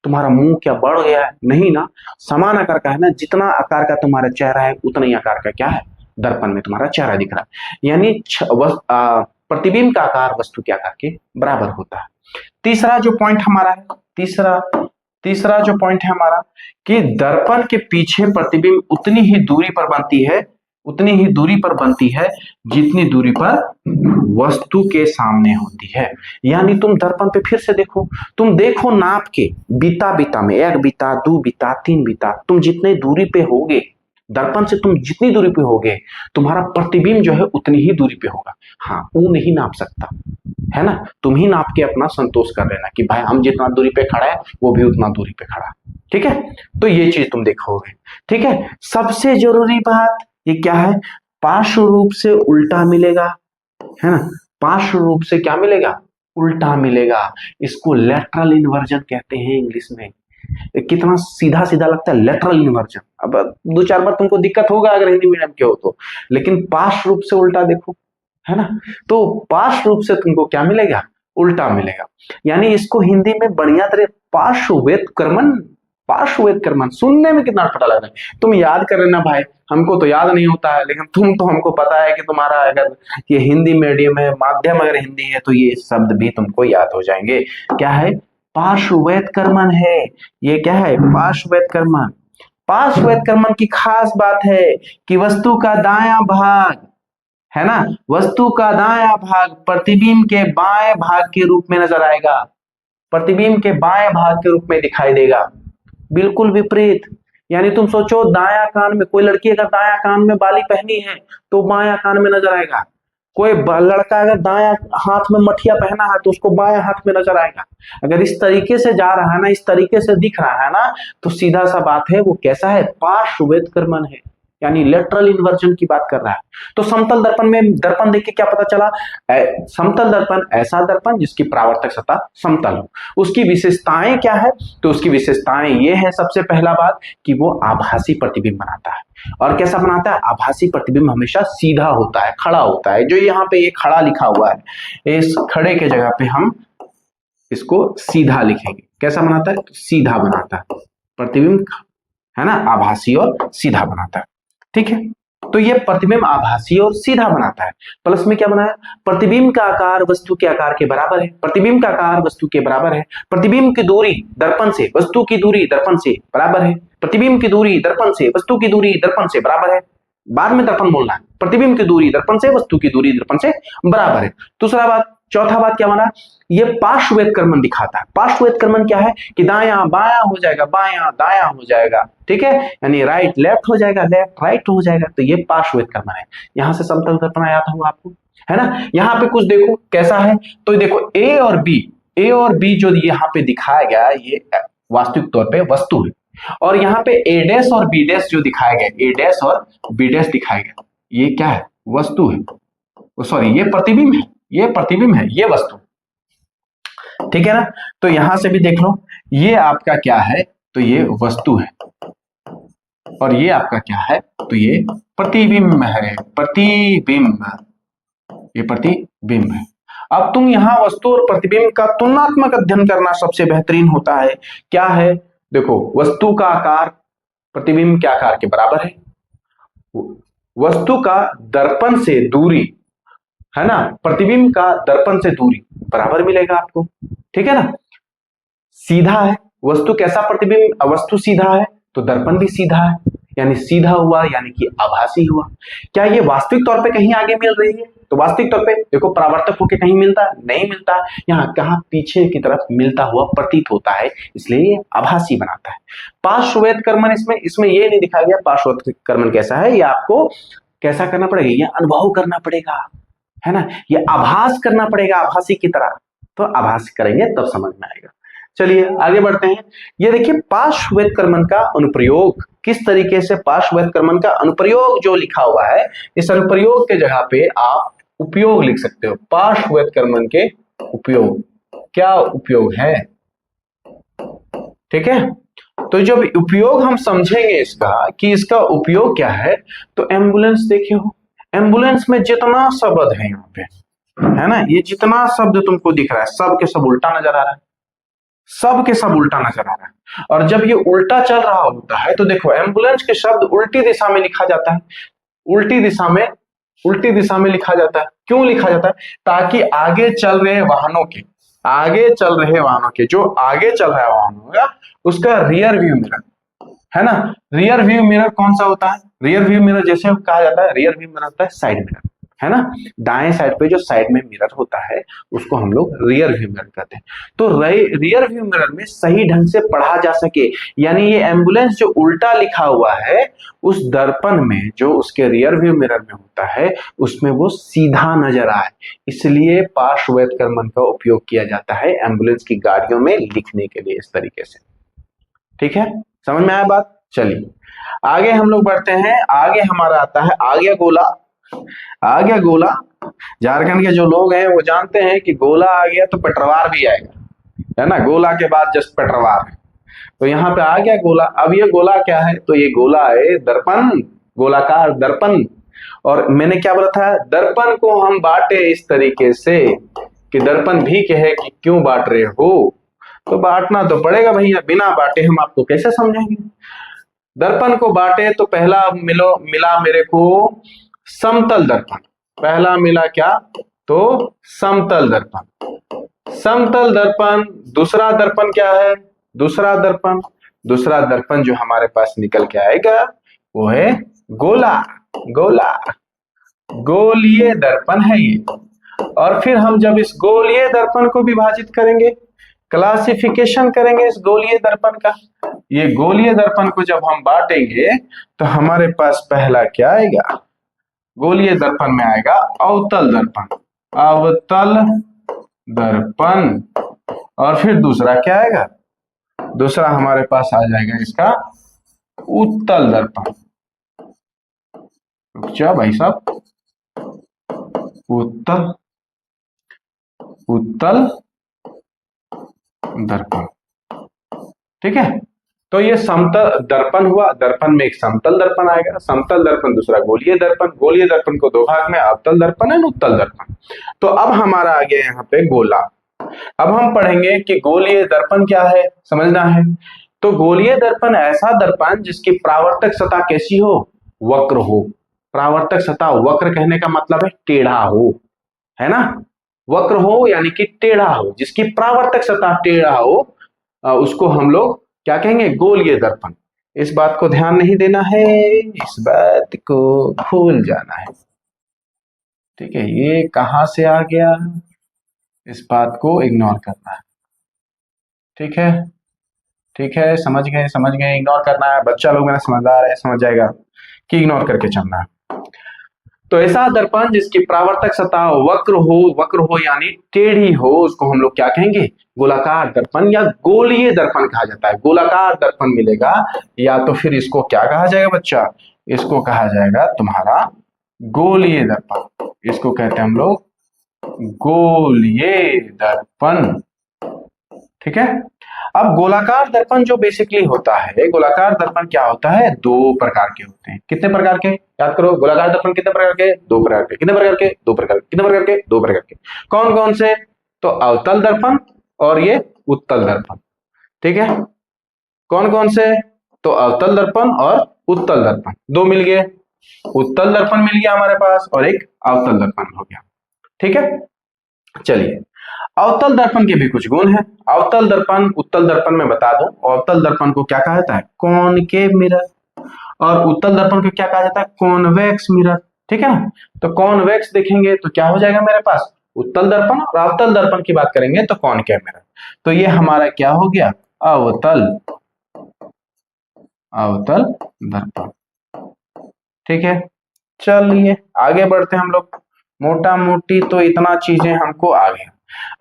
S1: तुम्हारा मुंह क्या बढ़ गया है? नहीं ना, समान आकार का है ना। जितना आकार का तुम्हारा चेहरा है उतना ही आकार का क्या है? दर्पण में तुम्हारा चेहरा दिख रहा है, यानी प्रतिबिंब का आकार वस्तु के आकार के बराबर होता है। तीसरा जो पॉइंट हमारा है, तीसरा जो पॉइंट है हमारा, कि दर्पण के पीछे प्रतिबिंब उतनी ही दूरी पर बनती है, उतनी ही दूरी पर बनती है जितनी दूरी पर वस्तु के सामने होती है। यानी तुम दर्पण पे फिर से देखो, तुम देखो नाप के बीता बीता में, 1 बीता, 2 बीता, 3 बीता, तुम जितने दूरी पे होगे दर्पण से, तुम जितनी दूरी पे होगे तुम्हारा प्रतिबिंब जो है उतनी ही दूरी पे होगा। हाँ, वो नहीं नाप सकता है ना, तुम ही नाप के अपना संतोष कर लेना कि भाई हम जितना दूरी पे खड़ा है वो भी उतना दूरी पे खड़ा है। ठीक है, तो ये चीज तुम देखोगे। ठीक है, सबसे जरूरी बात ये क्या है? पार्श्व रूप से उल्टा मिलेगा, है ना? पार्श्व रूप से क्या मिलेगा? उल्टा मिलेगा। इसको लेटरल इन्वर्जन कहते हैं इंग्लिश में। कितना सीधा सीधा लगता है, लेटरल इन्वर्जन। अब 2-4 बार तुमको दिक्कत होगा अगर हिंदी मीडियम के हो तो, लेकिन पार्श्व रूप से उल्टा देखो, है ना? तो पार्श्व रूप से तुमको क्या मिलेगा? उल्टा मिलेगा। यानी इसको हिंदी में बढ़िया तरह पार्श्वव्युत्क्रमण, पार्श्वव्युत्क्रमण सुनने में कितना अटपटा लग रहा है। तुम याद कर लेना भाई, हमको तो याद नहीं होता है, लेकिन तुम तो, हमको पता है कि तुम्हारा अगर ये हिंदी मीडियम है, माध्यम अगर हिंदी है, तो ये शब्द भी तुमको याद हो जाएंगे। क्या है? पार्श्वव्युत्क्रमण है। ये क्या है? पार्श्वव्युत्क्रमण। पार्श्वव्युत्क्रमण की खास बात है कि वस्तु का दायां भाग, है ना, वस्तु का दायां भाग प्रतिबिंब के बाएं भाग के रूप में नजर आएगा, प्रतिबिंब के बाएं भाग के रूप में दिखाई देगा। बिल्कुल विपरीत। यानी तुम सोचो, दायां कान में, कोई लड़की अगर दायां कान में बाली पहनी है तो बायां कान में नजर आएगा। कोई लड़का अगर दायां हाथ में मठिया पहना है तो उसको बायां हाथ में नजर आएगा। अगर इस तरीके से जा रहा है ना, इस तरीके से दिख रहा है ना, तो सीधा सा बात है वो कैसा है? पार्श्वव्युत्क्रमण है, यानी लेटरल इन्वर्जन की बात कर रहा है। तो समतल दर्पण में, दर्पण देख के क्या पता चला? समतल दर्पण ऐसा दर्पण जिसकी परावर्तक सतह समतल हो। उसकी विशेषताएं क्या है? तो उसकी विशेषताएं ये है, सबसे पहला बात कि वो आभासी प्रतिबिंब बनाता है। और कैसा बनाता है? आभासी प्रतिबिंब हमेशा सीधा होता है, खड़ा होता है। जो यहाँ पे ये खड़ा लिखा हुआ है, इस खड़े के जगह पे हम इसको सीधा लिखेंगे। कैसा बनाता है? सीधा बनाता है प्रतिबिंब, है ना, आभासी और सीधा बनाता है। ठीक है, तो ये प्रतिबिंब आभासी और सीधा बनाता है। प्लस में क्या बनाया? प्रतिबिंब का आकार वस्तु के आकार के बराबर है। प्रतिबिंब का आकार वस्तु के बराबर है। प्रतिबिंब की दूरी दर्पण से वस्तु की दूरी दर्पण से बराबर है। प्रतिबिंब की दूरी दर्पण से वस्तु की दूरी दर्पण से बराबर है। बाद में दर्पण बोलना है। प्रतिबिंब की दूरी दर्पण से वस्तु की दूरी दर्पण से बराबर है। दूसरा बात, चौथा बात क्या बना? ये पार्श्वव्युत्क्रमण दिखाता है। पार्श्वव्युत्क्रमण क्या है? कि दायां बायां हो जाएगा, बायां दायां हो जाएगा। ठीक है, यानी राइट लेफ्ट हो जाएगा, लेफ्ट राइट हो जाएगा। तो ये पार्श्वव्युत्क्रमण है। यहां से समतल दर्पण आया था वो आपको, है ना? यहाँ पे कुछ देखो कैसा है, तो देखो ए और बी जो यहाँ पे दिखाया गया, ये वास्तविक तौर पे वस्तु है। और यहाँ पे ए डैश और बी डैश जो दिखाया गया, ए डैश और बी डैश दिखाया गया, ये क्या है? वस्तु है। सॉरी, ये प्रतिबिंब है, ये प्रतिबिंब है, ये वस्तु। ठीक है ना? तो यहां से भी देख लो, ये आपका क्या है? तो ये वस्तु है, और ये आपका क्या है? तो ये प्रतिबिंब है। प्रतिबिंब, ये प्रतिबिंब है। अब तुम यहां वस्तु और प्रतिबिंब का तुलनात्मक अध्ययन करना सबसे बेहतरीन होता है। क्या है? देखो, वस्तु का आकार प्रतिबिंब के आकार के बराबर है, वस्तु का दर्पण से दूरी, है ना, प्रतिबिंब का दर्पण से दूरी बराबर मिलेगा आपको, ठीक है ना। सीधा है, वस्तु कैसा प्रतिबिंब, वस्तु सीधा है तो दर्पण भी सीधा है, यानी सीधा हुआ, यानी कि आभासी हुआ। क्या ये वास्तविक तौर पे कहीं आगे मिल रही है, तो वास्तविक तौर पे देखो परावर्तक होके कहीं मिलता है, नहीं मिलता, यहाँ कहाँ पीछे की तरफ मिलता हुआ प्रतीत होता है, इसलिए ये आभासी बनाता है। पार्श्ववैधकर्मण, इसमें ये नहीं दिखाया गया पार्श्ववैधकर्मण कैसा है, ये आपको कैसा करना पड़ेगा, ये अनुभव करना पड़ेगा, है ना, ये आभास करना पड़ेगा आभासी की तरह, तो आभास करेंगे तब समझ में आएगा। चलिए आगे बढ़ते हैं। ये देखिए पार्श्ववैधकर्मण का अनुप्रयोग, किस तरीके से पार्श्ववैधकर्मण का अनुप्रयोग जो लिखा हुआ है, इस अनुप्रयोग के जगह पे आप उपयोग लिख सकते हो। पार्श्ववैधकर्मण के उपयोग, क्या उपयोग है, ठीक है। तो जब उपयोग हम समझेंगे इसका कि इसका उपयोग क्या है, तो एम्बुलेंस देखे हो, एम्बुलेंस में जितना शब्द है यहाँ पे, है ना, ये जितना शब्द तुमको दिख रहा है सब के सब उल्टा नजर आ रहा है, सब के सब उल्टा नजर आ रहा है। और जब ये उल्टा चल रहा होता है तो देखो एम्बुलेंस के शब्द उल्टी दिशा में लिखा जाता है, उल्टी दिशा में लिखा जाता है। क्यों लिखा जाता है, ताकि आगे चल रहे वाहनों के, जो आगे चल रहा है वाहनों का, उसका रियर व्यू मिरर, है ना। रियर व्यू मिरर कौन सा होता है, रियर व्यू मिरर जैसे कहा जाता है, रियर व्यू मिरर होता है साइड मिरर, है ना, दाएं साइड पे जो साइड में मिरर होता है उसको हम लोग रियर व्यू मिरर कहते हैं। तो रियर व्यू मिरर में सही ढंग से पढ़ा जा सके, यानी ये एम्बुलेंस जो उल्टा लिखा हुआ है उस दर्पण में जो उसके रियर व्यू मिरर में होता है उसमें वो सीधा नजर आए, इसलिए पार्श्ववैधकर्मण का उपयोग किया जाता है एम्बुलेंस की गाड़ियों में लिखने के लिए इस तरीके से, ठीक है, समझ में आया बात। चलिए आगे हम लोग बढ़ते हैं। आगे हमारा आता है आज्ञा गोला। आज्ञा गोला, झारखंड के जो लोग हैं वो जानते हैं कि गोला आ गया तो पटरवार भी आएगा, है ना, गोला के बाद जस्ट पटरवार है। तो यहाँ पे आ गया गोला। अब ये गोला क्या है, तो ये गोला है दर्पण, गोलाकार दर्पण। और मैंने क्या बोला था, दर्पण को हम बांटे इस तरीके से कि दर्पण भी कहे कि क्यों बांट रहे हो, तो बांटना तो पड़ेगा भैया, बिना बांटे हम आपको कैसे समझेंगे। दर्पण को बांटे तो पहला मिला मेरे को समतल दर्पण, पहला मिला क्या, तो समतल दर्पण, समतल दर्पण। दूसरा दर्पण क्या है, दूसरा दर्पण जो हमारे पास निकल के आएगा वो है गोला, गोलीय दर्पण है ये। और फिर हम जब इस गोलीय दर्पण को विभाजित करेंगे, क्लासिफिकेशन करेंगे इस गोलीय दर्पण का, ये गोलीय दर्पण को जब हम बांटेंगे तो हमारे पास पहला क्या आएगा, गोलीय दर्पण में आएगा अवतल दर्पण। और फिर दूसरा क्या आएगा, दूसरा हमारे पास आ जाएगा इसका उत्तल दर्पण। क्या भाई साहब, उत्तल दर्पण, ठीक है। तो ये समतल दर्पण हुआ, दर्पण में एक समतल दर्पण आएगा, समतल दर्पण, दूसरा गोलीय दर्पण को दो भाग में, अवतल दर्पण और उत्तल दर्पण। तो अब हमारा आ गया यहाँ पे गोला। अब हम पढ़ेंगे कि गोलीय दर्पण क्या है, समझना है। तो गोलीय दर्पण ऐसा दर्पण जिसकी प्रावर्तक सतह कैसी हो, वक्र हो। प्रावर्तक सतह वक्र कहने का मतलब है टेढ़ा हो, है ना, वक्र हो यानी कि टेढ़ा हो, जिसकी प्रावर्तक सतह टेढ़ा हो उसको हम लोग क्या कहेंगे, गोलीय दर्पण। इस बात को ध्यान नहीं देना है, इस बात को भूल जाना है, ठीक है। ये कहां से आ गया, इस बात को इग्नोर करना है, ठीक है, समझ गए, इग्नोर करना है। बच्चा लोग मेरा समझदार है, समझ जाएगा कि इग्नोर करके चलना है। तो ऐसा दर्पण जिसकी प्रावर्तक सतह वक्र हो यानी टेढ़ी हो, उसको हम लोग क्या कहेंगे, गोलाकार दर्पण या गोलीय दर्पण कहा जाता है। गोलाकार दर्पण मिलेगा या तो फिर इसको क्या कहा जाएगा बच्चा, इसको कहा जाएगा तुम्हारा गोलीय दर्पण, इसको कहते हैं हम लोग गोलीय दर्पण, ठीक है। अब गोलाकार दर्पण जो बेसिकली होता है, गोलाकार दर्पण क्या होता है, दो प्रकार के होते हैं। कितने प्रकार के, याद करो, गोलाकार दर्पण कितने प्रकार के, दो प्रकार के। कितने प्रकार के, दो प्रकार के। कितने प्रकार के, दो प्रकार के। कौन कौन से, तो अवतल दर्पण और ये उत्तल दर्पण, ठीक है। कौन कौन से? तो अवतल दर्पण और उत्तल दर्पण, दो मिल गए। उत्तल दर्पण मिल गया हमारे पास और एक अवतल दर्पण हो गया। ठीक है, चलिए अवतल दर्पण के भी कुछ गुण हैं। अवतल दर्पण, उत्तल दर्पण में बता दूं, अवतल दर्पण को क्या कहा जाता है? Concave mirror. और उत्तल दर्पण को क्या कहा जाता है? Convex mirror. ठीक है ना, तो कॉन्वेक्स देखेंगे तो क्या हो जाएगा मेरे पास? उत्तल दर्पण। और अवतल दर्पण की बात करेंगे तो कॉनकेव मिरर। तो ये हमारा क्या हो गया? अवतल अवतल दर्पण। ठीक है, चलिए आगे बढ़ते हैं हम लोग। मोटा मोटी तो इतना चीजें हमको आ गया।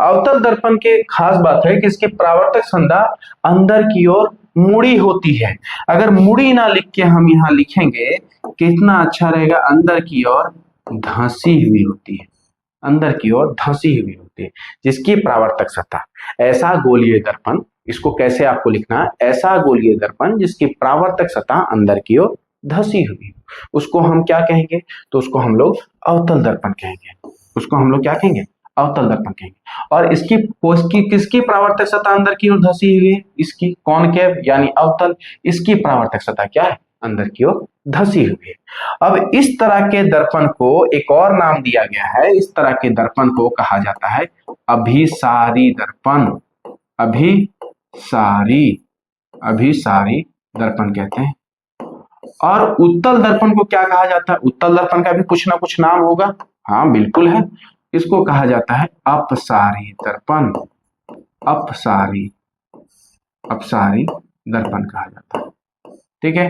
S1: अवतल दर्पण के खास बात है कि इसकी परावर्तक संध्या अंदर की ओर मुड़ी होती है। अगर मुड़ी ना लिख के हम यहाँ लिखेंगे कितना अच्छा रहेगा, अंदर की ओर धंसी हुई होती है, अंदर की ओर धंसी हुई होती है, जिसकी परावर्तक सतह। ऐसा गोलीय दर्पण, इसको कैसे आपको लिखना है? ऐसा गोलीय दर्पण जिसकी परावर्तक सतह अंदर की ओर धंसी हुई, उसको हम क्या कहेंगे? तो उसको हम लोग अवतल दर्पण कहेंगे। उसको हम लोग क्या कहेंगे? अवतल दर्पण कहेंगे। और इसकी किसकी परावर्तक सतह अंदर की ओर धंसी हुई है? इसकी कॉनकेव यानी अवतल, इसकी परावर्तक सतह क्या है? अंदर की ओर धंसी हुई है। अब इस तरह के दर्पण को एक और नाम दिया गया है। इस तरह के दर्पण को कहा जाता है अभिसारी दर्पण। अभिसारी दर्पण कहते हैं। और उत्तल दर्पण को क्या कहा जाता है? उत्तल दर्पण का भी कुछ ना कुछ नाम होगा। हाँ बिल्कुल है, इसको कहा जाता है अपसारी दर्पण। अपसारी दर्पण कहा जाता है। ठीक है,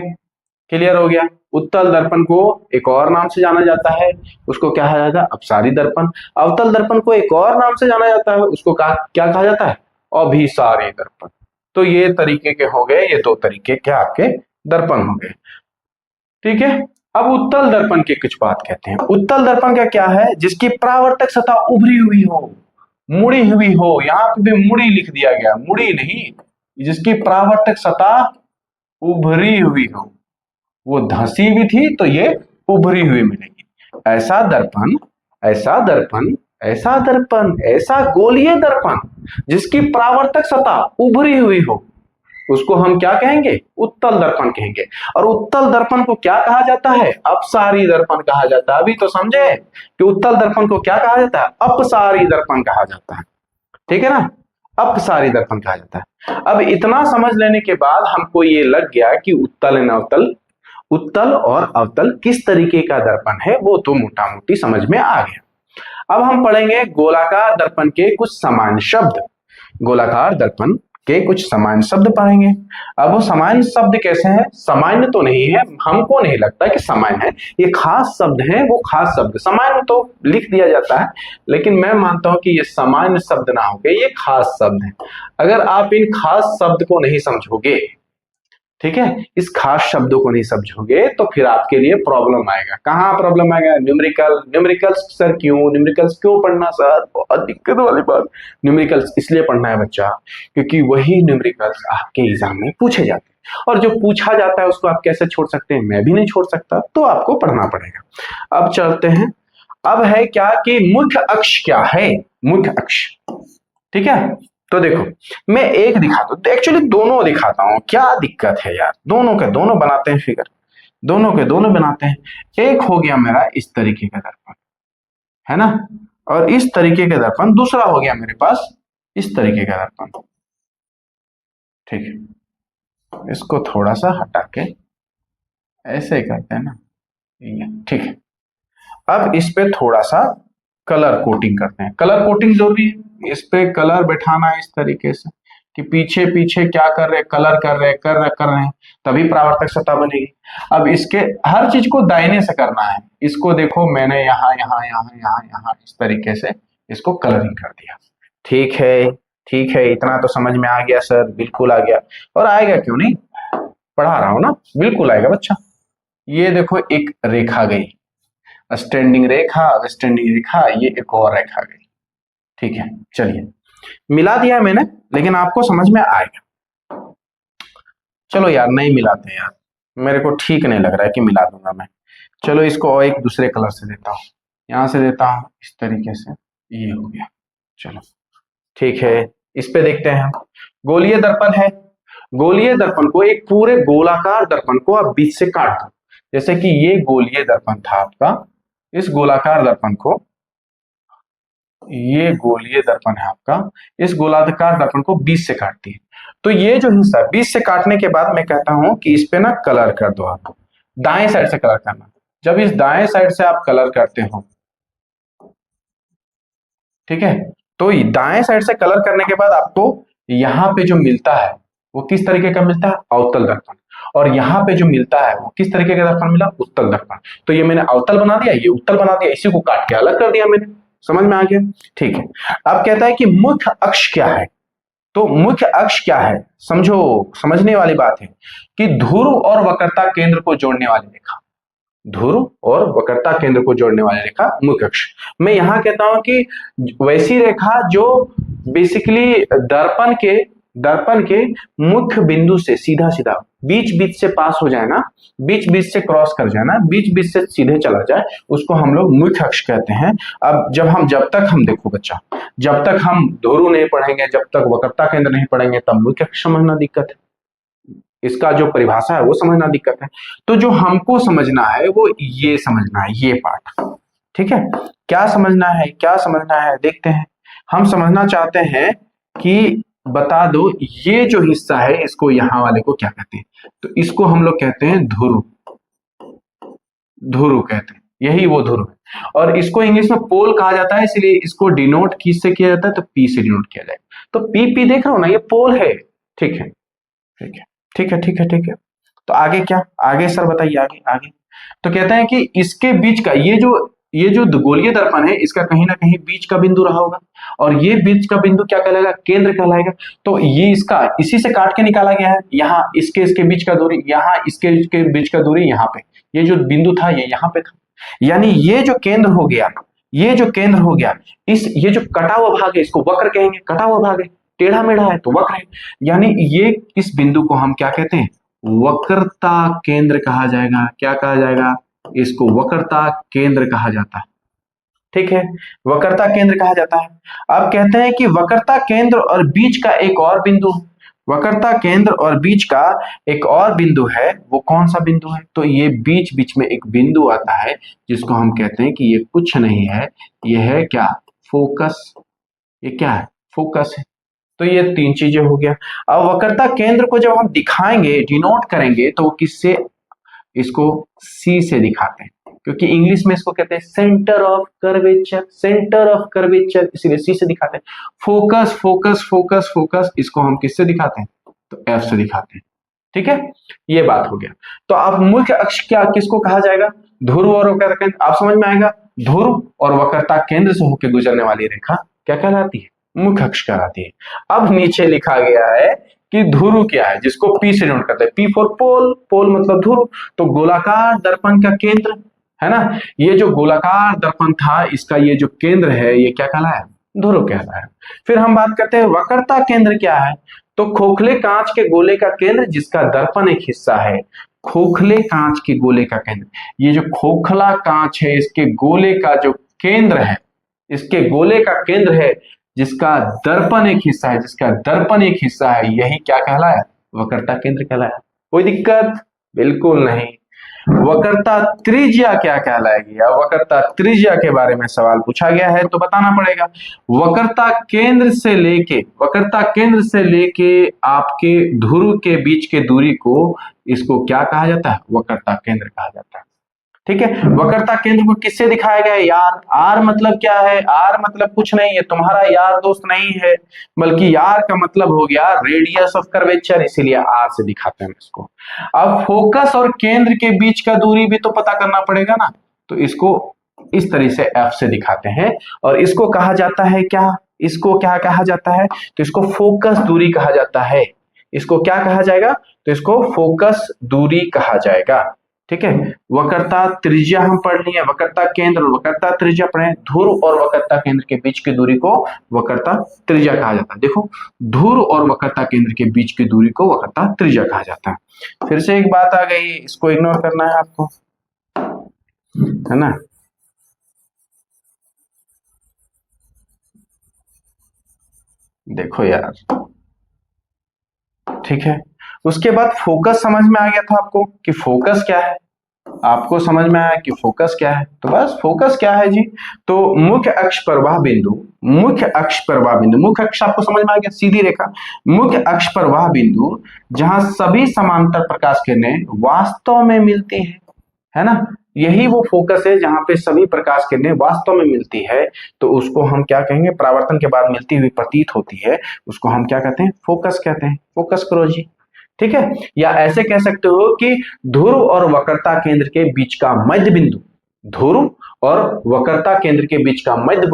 S1: क्लियर हो गया। उत्तल दर्पण को एक और नाम से जाना जाता है, उसको क्या कहा जाता है? अपसारी दर्पण। अवतल दर्पण को एक और नाम से जाना जाता है, उसको क्या कहा जाता है? अभिसारी दर्पण। तो ये तरीके के हो गए, ये दो तरीके के आपके दर्पण हो गए। ठीक है, अब उत्तल दर्पण की कुछ बात कहते हैं। उत्तल दर्पण का क्या है? जिसकी परावर्तक सतह उभरी हुई हो, मुड़ी हुई हो। यहाँ पे भी मुड़ी लिख दिया गया, मुड़ी नहीं, जिसकी परावर्तक सतह उभरी हुई हो। वो धंसी भी थी तो ये उभरी हुई मिलेगी। ऐसा दर्पण, ऐसा गोलीय दर्पण जिसकी परावर्तक सतह उभरी हुई हो, उसको हम क्या कहेंगे? उत्तल दर्पण कहेंगे। और उत्तल दर्पण को क्या कहा जाता है? अपसारी दर्पण कहा जाता है। अभी तो समझे कि उत्तल दर्पण को क्या कहा जाता है? अपसारी दर्पण कहा जाता है। ठीक है ना, अपसारी दर्पण कहा जाता है। अब इतना समझ लेने के बाद हमको ये लग गया कि उत्तल और अवतल किस तरीके का दर्पण है, वो तो मोटा मोटी समझ में आ गया। अब हम पढ़ेंगे गोलाकार दर्पण के कुछ सामान्य शब्द। गोलाकार दर्पण के कुछ सामान्य शब्द पढ़ेंगे। अब वो सामान्य शब्द कैसे हैं? सामान्य तो नहीं है, हमको नहीं लगता कि सामान्य है, ये खास शब्द है। वो खास शब्द, सामान्य तो लिख दिया जाता है, लेकिन मैं मानता हूं कि ये सामान्य शब्द ना होके ये खास शब्द है। अगर आप इन खास शब्द को नहीं समझोगे, ठीक है, इस खास शब्दों को नहीं समझोगे तो फिर आपके लिए प्रॉब्लम आएगा। कहाँ प्रॉब्लम आएगा? न्यूमेरिकल्स सर क्यों? न्यूमेरिकल्स क्यों पढ़ना सर? बहुत दिक्कत वाली बात। न्यूमेरिकल्स इसलिए पढ़ना है बच्चा क्योंकि वही न्यूमेरिकल्स आपके एग्जाम में पूछे जाते हैं, और जो पूछा जाता है उसको आप कैसे छोड़ सकते हैं? मैं भी नहीं छोड़ सकता, तो आपको पढ़ना पड़ेगा। अब चलते हैं। अब है क्या कि मुख्य अक्ष क्या है? मुख्य अक्ष, ठीक है, तो देखो मैं एक दिखाता हूं, एक्चुअली दोनों दिखाता हूं, क्या दिक्कत है यार? दोनों के दोनों बनाते हैं फिगर, दोनों के दोनों बनाते हैं। एक हो गया मेरा इस तरीके का दर्पण, है ना, और इस तरीके का दर्पण दूसरा हो गया मेरे पास इस तरीके का दर्पण। ठीक है, इसको थोड़ा सा हटा के ऐसे करते हैं ना, ठीक है। अब इस पे थोड़ा सा कलर कोटिंग करते हैं। कलर कोटिंग जरूरी है, इस पे कलर बैठाना इस तरीके से कि पीछे पीछे क्या कर रहे, कलर कर रहे हैं, तभी परावर्तक सतह बनेगी। अब इसके हर चीज को दाहिने से करना है। इसको देखो मैंने यहाँ यहाँ यहाँ यहाँ यहाँ इस तरीके से इसको कलरिंग कर दिया। ठीक है, ठीक है, इतना तो समझ में आ गया सर? बिल्कुल आ गया, और आएगा क्यों नहीं, पढ़ा रहा हूं ना, बिल्कुल आएगा बच्चा। ये देखो एक रेखा गई, स्टैंडिंग रेखा, ये एक और रेखा गई। ठीक है, चलिए मिला दिया मैंने, लेकिन आपको समझ में आएगा। चलो यार नहीं मिलाते यार, मेरे को ठीक नहीं लग रहा है कि मिला दूंगा मैं। चलो इसको और एक दूसरे कलर से देता हूँ, यहां से देता हूँ इस तरीके से, ये हो गया। चलो ठीक है, इस पे देखते हैं। गोलीय दर्पण है, गोलीय दर्पण को, एक पूरे गोलाकार दर्पण को आप बीच से काट दो, जैसे कि ये गोलीय दर्पण था आपका, इस गोलाकार दर्पण को, ये गोलीय दर्पण है आपका, इस गोलाकार दर्पण को बीच से काटती है। तो ये जो हिस्सा बीच से काटने के बाद मैं कहता हूं कि इस पे ना कलर कर दो आप, दाएं साइड से कलर करना। जब इस दाएं साइड से आप कलर करते हो, ठीक है, तो दाएं साइड से कलर करने के बाद आपको यहाँ पे जो मिलता है वो किस तरीके का मिलता है, अवतल दर्पण, और यहाँ पे जो मिलता है वो किस तरीके का दर्पण मिला, उत्तल दर्पण। तो ये मैंने अवतल बना दिया, ये उत्तल बना दिया, इसी को काट के अलग कर दिया मैंने। समझ में आ गया? ठीक है। अब कहता है कि मुख्य अक्ष क्या है। तो मुख्य अक्ष क्या है, समझो, समझने वाली बात है कि ध्रुव और वक्रता केंद्र को जोड़ने वाली रेखा, ध्रुव और वक्रता केंद्र को जोड़ने वाली रेखा मुख्य अक्ष। मैं यहां कहता हूं कि वैसी रेखा जो बेसिकली दर्पण के मुख्य बिंदु से सीधा सीधा बीच बीच से पास हो जाए ना, बीच बीच से क्रॉस कर जाए ना, बीच बीच से सीधे चला जाए, उसको हम लोग मुख्य अक्ष कहते हैं। अब जब तक हम देखो बच्चा, जब तक हम ध्रुव नहीं पढ़ेंगे, जब तक वक्रता केंद्र नहीं पढ़ेंगे, तब मुख्य अक्ष समझना दिक्कत है, इसका जो परिभाषा है वो समझना दिक्कत है। तो जो हमको समझना है वो ये समझना है, ये पार्ट, ठीक है। क्या समझना है, क्या समझना है, देखते हैं। हम समझना चाहते हैं कि बता दो ये जो हिस्सा है इसको, यहां वाले को क्या कहते हैं, तो इसको हम लोग कहते हैं ध्रुव, ध्रुव कहते हैं, यही वो ध्रुव है। और इसको इंग्लिश में पोल कहा जाता है, इसलिए इसको डिनोट किससे किया जाता है, तो पी से डिनोट किया जाएगा। तो पी पी देख रहे हो ना, ये पोल है, ठीक है, ठीक है, ठीक है, ठीक है, ठीक है। तो आगे क्या, आगे सर बताइए, आगे आगे। तो कहते हैं कि इसके बीच का ये जो गोलीय दर्पण है, इसका कहीं ना कहीं बीच का बिंदु रहा होगा, और ये बीच का बिंदु क्या कहलाएगा, केंद्र कहलाएगा। तो ये इसका इसी से काट के निकाला गया है, यहाँ इसके बीच का दूरी, यहाँ इसके बीच का दूरी, यहाँ पे ये जो बिंदु था ये यहाँ पे था, यानी ये जो केंद्र हो गया, ये जो केंद्र हो गया, ये जो कटा हुआ भाग है इसको वक्र कहेंगे, कटा हुआ भाग है, टेढ़ा मेढ़ा है तो वक्र है, यानी ये इस बिंदु को हम क्या कहते हैं, वक्रता केंद्र कहा जाएगा। क्या कहा जाएगा, इसको वक्रता केंद्र कहा जाता है, ठीक है, वक्रता केंद्र कहा जाता है। अब कहते हैं कि वक्रता केंद्र और बीच का एक और बिंदु, वक्रता केंद्र और बीच का एक और बिंदु है, वो कौन सा बिंदु है, तो ये बीच बीच में एक बिंदु आता है जिसको हम कहते हैं कि ये कुछ नहीं है, ये है क्या, फोकस। ये क्या है, फोकस है। तो ये तीन चीजें हो गया। अब वक्रता केंद्र को जब हम दिखाएंगे, डिनोट करेंगे, तो किससे, इसको सी से दिखाते हैं, क्योंकि इंग्लिश में इसको कहते हैं centre of curvature, centre of curvature, इसीलिए सी से दिखाते हैं। फोकस फोकस फोकस फोकस, इसको हम किससे दिखाते हैं, तो एफ से दिखाते हैं, ठीक है। ये बात हो गया। तो अब मुख्य अक्ष क्या किसको कहा जाएगा, ध्रुव और वक्रता केंद्र। आप समझ में आएगा, ध्रुव और वक्रता केंद्र से होकर गुजरने वाली रेखा क्या कहलाती है, मुख्य अक्ष कहलाती है। अब नीचे लिखा गया है कि ध्रुव क्या है, जिसको पी से नोट करते हैं, पी फॉर पोल, पोल मतलब ध्रुव। तो गोलाकार दर्पण का केंद्र है ना, ये जो गोलाकार दर्पण था इसका ये जो केंद्र है ये क्या कहलाया, ध्रुव कहलाया। फिर हम बात करते हैं वक्रता केंद्र क्या है, तो खोखले कांच के गोले का केंद्र जिसका दर्पण एक हिस्सा है, खोखले कांच के गोले का केंद्र, ये जो खोखला कांच है इसके गोले का जो केंद्र है, इसके गोले का केंद्र है जिसका दर्पण एक हिस्सा है, जिसका दर्पण एक हिस्सा है, यही क्या कहलाया, वक्रता केंद्र कहलाया। कोई दिक्कत, बिल्कुल नहीं। वक्रता त्रिज्या क्या कहलाएगी, या वक्रता त्रिज्या के बारे में सवाल पूछा गया है तो बताना पड़ेगा। वक्रता केंद्र से लेके आपके ध्रुव के बीच के दूरी को, इसको क्या कहा जाता है, वक्रता केंद्र कहा जाता है, ठीक है। वक्रता केंद्र को किससे दिखाया गया है, यार, आर मतलब क्या है, आर मतलब कुछ नहीं है, तुम्हारा यार दोस्त नहीं है, बल्कि यार का मतलब हो गया रेडियस ऑफ कर्वेचर, इसीलिए आर से दिखाते हैं इसको। अब फोकस और केंद्र के बीच का दूरी भी तो पता करना पड़ेगा ना, तो इसको इस तरह से एफ से दिखाते हैं, और इसको कहा जाता है क्या, इसको क्या कहा जाता है, तो इसको फोकस दूरी कहा जाता है। इसको क्या कहा जाएगा, तो इसको फोकस दूरी कहा जाएगा, ठीक है। वक्रता त्रिज्या हम पढ़ लिए, वक्रता केंद्र और वक्रता त्रिज्या पढ़े, ध्रुव और वक्रता केंद्र के बीच की दूरी को वक्रता त्रिज्या कहा जाता है। देखो, ध्रुव और वक्रता केंद्र के बीच की दूरी को वक्रता त्रिज्या कहा जाता है। फिर से एक बात आ गई, इसको इग्नोर करना है आपको, है ना। देखो यार, ठीक है, उसके बाद फोकस समझ में आ गया था आपको कि फोकस क्या है, आपको समझ में आया कि फोकस क्या है। तो बस फोकस क्या है जी, तो मुख्य अक्ष पर वह बिंदु, मुख्य अक्ष पर वह बिंदु, मुख्य अक्ष आपको समझ में आ गया, सीधी रेखा, मुख्य अक्ष पर वह बिंदु जहां सभी समांतर प्रकाश किरणें वास्तव में मिलती है ना, यही वो फोकस है जहां पे सभी प्रकाश किरणें वास्तव में मिलती है। तो उसको हम क्या कहेंगे, परावर्तन के बाद मिलती हुई प्रतीत होती है, उसको हम क्या कहते हैं, फोकस कहते हैं। फोकस करो जी, ठीक है। या ऐसे कह सकते हो कि ध्रुव और वक्रता केंद्र के बीच का मध्य बिंदु, ध्रुव और वक्रता केंद्र के बीच का मध्य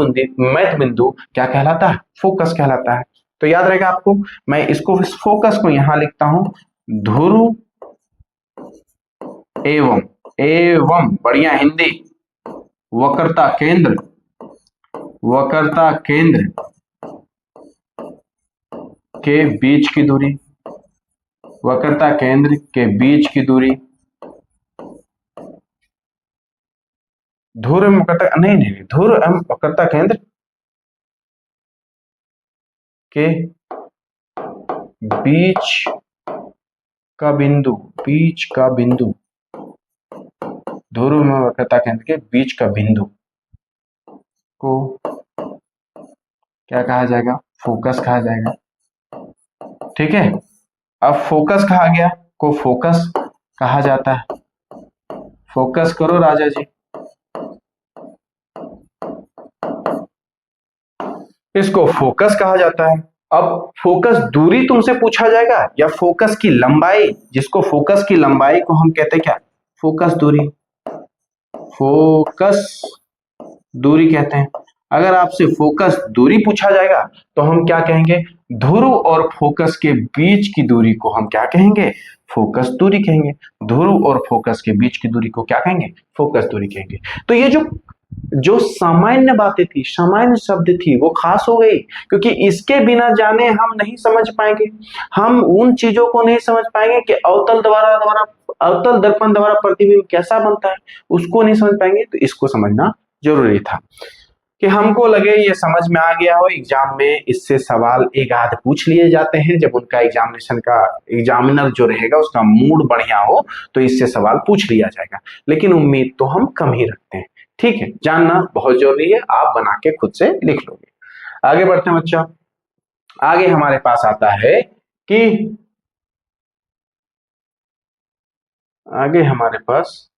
S1: बिंदु क्या कहलाता है, फोकस कहलाता है। तो याद रहेगा आपको, मैं इसको, इस फोकस को यहां लिखता हूं, ध्रुव एवं बढ़िया हिंदी, वक्रता केंद्र के बीच की दूरी, वक्रता केंद्र के बीच की दूरी, ध्रुव एवं वक्रता, नहीं, ध्रुव एवं वक्रता केंद्र के बीच का बिंदु, ध्रुव एवं वक्रता केंद्र के बीच का बिंदु को क्या कहा जाएगा, फोकस कहा जाएगा। ठीक है, अब फोकस कहा गया को फोकस कहा जाता है। फोकस करो राजा जी, इसको फोकस कहा जाता है। अब फोकस दूरी तुमसे पूछा जाएगा या फोकस की लंबाई, जिसको फोकस की लंबाई को हम कहते हैं क्या, फोकस दूरी, फोकस दूरी कहते हैं। अगर आपसे फोकस दूरी पूछा जाएगा तो हम क्या कहेंगे, ध्रुव और फोकस के बीच की दूरी को हम क्या कहेंगे, फोकस दूरी कहेंगे। ध्रुव और फोकस के बीच की दूरी को क्या कहेंगे, फोकस दूरी कहेंगे। तो ये जो सामान्य बातें थी, सामान्य शब्द थी, वो खास हो गई, क्योंकि इसके बिना जाने हम नहीं समझ पाएंगे, हम उन चीजों को नहीं समझ पाएंगे कि अवतल दर्पण द्वारा प्रतिबिंब कैसा बनता है, उसको नहीं समझ पाएंगे। तो इसको समझना जरूरी था कि हमको लगे ये समझ में आ गया हो, एग्जाम में इससे सवाल एक आध पूछ लिए जाते हैं, जब उनका एग्जामिनेशन का एग्जामिनर जो रहेगा उसका मूड बढ़िया हो तो इससे सवाल पूछ लिया जाएगा, लेकिन उम्मीद तो हम कम ही रखते हैं। ठीक है, जानना बहुत जरूरी है, आप बना के खुद से लिख लोगे। आगे बढ़ते हैं बच्चा, आगे हमारे पास आता है कि आगे हमारे पास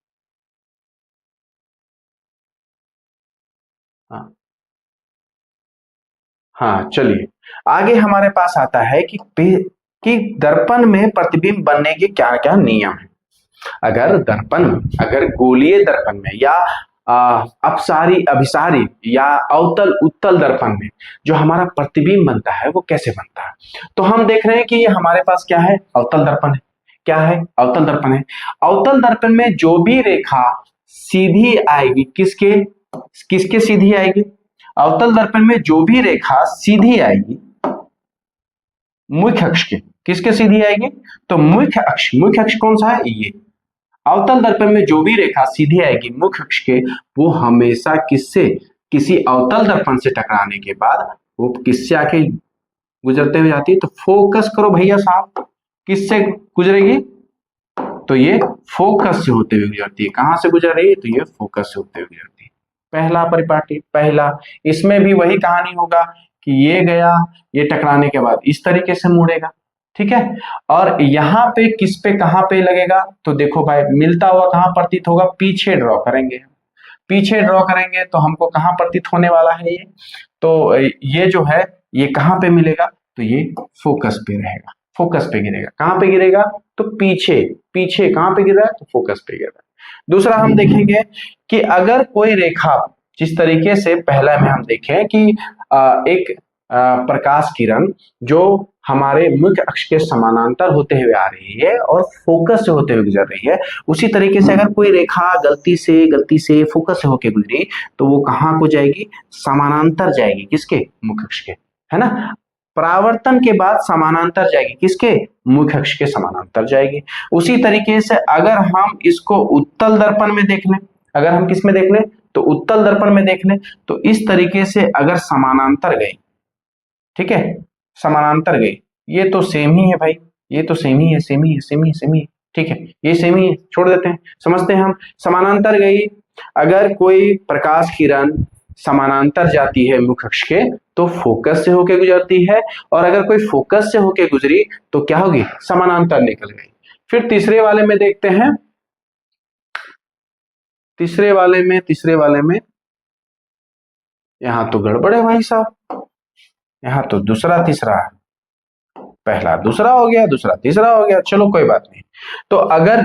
S1: हाँ चलिए, आगे हमारे पास आता है कि दर्पण में प्रतिबिंब बनने के क्या क्या नियम है। अगर गोलीय दर्पण में या अपसारी अभिसारी या अवतल उत्तल दर्पण में जो हमारा प्रतिबिंब बनता है वो कैसे बनता है, तो हम देख रहे हैं कि ये हमारे पास क्या है, अवतल दर्पण है। क्या है, अवतल दर्पण है। अवतल दर्पण में जो भी रेखा सीधी आएगी, किसके सीधी आएगी, अवतल दर्पण में जो भी रेखा सीधी आएगी मुख्य अक्ष के, किसके सीधी आएगी, तो मुख्य अक्ष कौन सा है, ये अवतल दर्पण में जो भी रेखा सीधी आएगी मुख्य अक्ष के, वो हमेशा किसी अवतल दर्पण से टकराने के बाद वो किससे आके गुजरते हुए जाती है, तो फोकस करो भैया साहब, किससे गुजरेगी, तो ये फोकस से होते हुए गुजरती है। कहां से गुजर रही है, तो ये फोकस से होते हुए गुजरती है। पहला परिपाटी, पहला, इसमें भी वही कहानी होगा कि ये गया, ये टकराने के बाद इस तरीके से मुड़ेगा, ठीक है। और यहाँ पे किस पे कहां पे लगेगा, तो देखो भाई मिलता हुआ कहां प्रतीत होगा, पीछे ड्रॉ करेंगे, तो हमको कहां प्रतीत होने वाला है ये, तो ये जो है ये कहां पे मिलेगा, तो ये फोकस पे रहेगा, फोकस पे गिरेगा। कहां पे गिरेगा, तो पीछे कहां पे गिर रहा है, तो फोकस पे गिर रहा है। दूसरा हम देखेंगे कि अगर कोई रेखा, जिस तरीके से पहला में हम देखें कि एक प्रकाश किरण जो हमारे मुख्य अक्ष के समानांतर होते हुए आ रही है और फोकस से होते हुए गुजर रही है, उसी तरीके से अगर कोई रेखा गलती से फोकस से होकर गुजरी तो वो कहां को जाएगी, समानांतर जाएगी, किसके, मुख्य अक्ष के, है ना। परावर्तन के बाद समानांतर जाएगी, किसके, मुख्य अक्ष के समानांतर जाएगी। उसी तरीके से अगर हम इसको उत्तल दर्पण में देख लें, अगर हम किस में देख लें, तो उत्तल दर्पण में देख लें, तो इस तरीके से अगर समानांतर गई, ठीक है, समानांतर गई, ये तो सेम ही है भाई, ये तो सेम ही है, सेम ही है, सेम ही है, सेम ही है, ठीक है, ये सेम ही है, छोड़ देते हैं, समझते हैं हम। समानांतर गई, अगर कोई प्रकाश किरण समानांतर जाती है मुख्य अक्ष के तो फोकस से होके गुजरती है, और अगर कोई फोकस से होके गुजरी तो क्या होगी, समानांतर निकल गई। फिर तीसरे वाले में देखते हैं, तीसरे वाले में यहां तो गड़बड़ है भाई साहब, यहां तो दूसरा तीसरा है, पहला दूसरा हो गया, दूसरा तीसरा हो गया, चलो कोई बात नहीं। तो अगर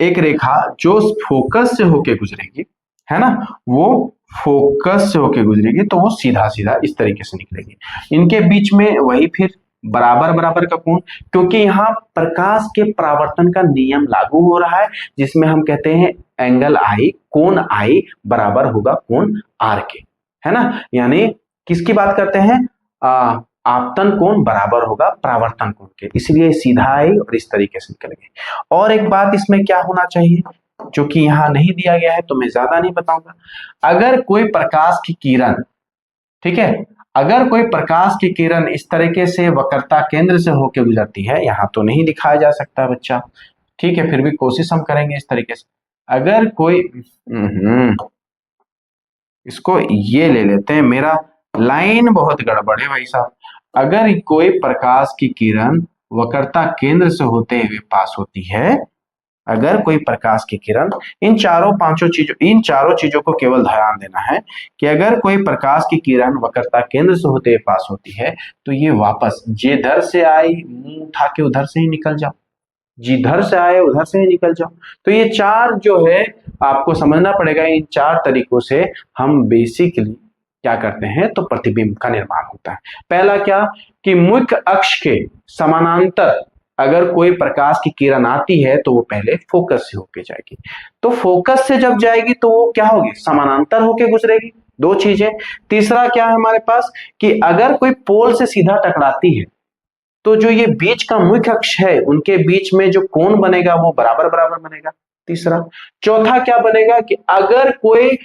S1: एक रेखा जो फोकस से होके गुजरेगी, है ना, वो फोकस से होके गुजरेगी तो वो सीधा सीधा इस तरीके से निकलेगी। इनके बीच में वही फिर बराबर बराबर का कोण, क्योंकि यहाँ प्रकाश के परावर्तन का नियम लागू हो रहा है, जिसमें हम कहते हैं एंगल आई, कोण आई बराबर होगा कोण आर के, है ना। यानी किसकी बात करते हैं, आपतन कोण बराबर होगा परावर्तन कोण के, इसलिए सीधा आई और इस तरीके से निकल गई। और एक बात इसमें क्या होना चाहिए, जो कि यहाँ नहीं दिया गया है तो मैं ज्यादा नहीं बताऊंगा। अगर कोई प्रकाश की किरण, ठीक है, अगर कोई प्रकाश की किरण इस तरीके से वक्रता केंद्र से होकर गुजरती है, यहाँ तो नहीं दिखाया जा सकता बच्चा, ठीक है, फिर भी कोशिश हम करेंगे इस तरीके से। अगर कोई इसको ये ले लेते हैं, मेरा लाइन बहुत गड़बड़ है भाई साहब। अगर कोई प्रकाश की किरण वक्रता केंद्र से होते हुए पास होती है, अगर कोई प्रकाश की किरण, इन चारों चीजों को केवल ध्यान देना है कि अगर कोई प्रकाश की किरण वक्रता केंद्र से होते हुए पास होती है तो ये वापस जिधर से आई मुंह उठा के उधर से ही निकल जाओ, जिधर से आए उधर से ही निकल जाओ। तो ये चार जो है आपको समझना पड़ेगा, इन चार तरीकों से हम बेसिकली क्या करते हैं, तो प्रतिबिंब का निर्माण होता है। पहला क्या कि मुख्य अक्ष के समानांतर अगर कोई प्रकाश की किरण आती है तो वो पहले फोकस से होके जाएगी, तो फोकस से जब जाएगी तो वो क्या होगी, समानांतर होके गुजरेगी, दो चीजें। तीसरा क्या है हमारे पास कि अगर कोई पोल से सीधा टकराती है तो जो ये बीच का मुख्य अक्ष है उनके बीच में जो कोण बनेगा वो बराबर बराबर बनेगा, तीसरा। चौथा क्या बनेगा कि अगर कोई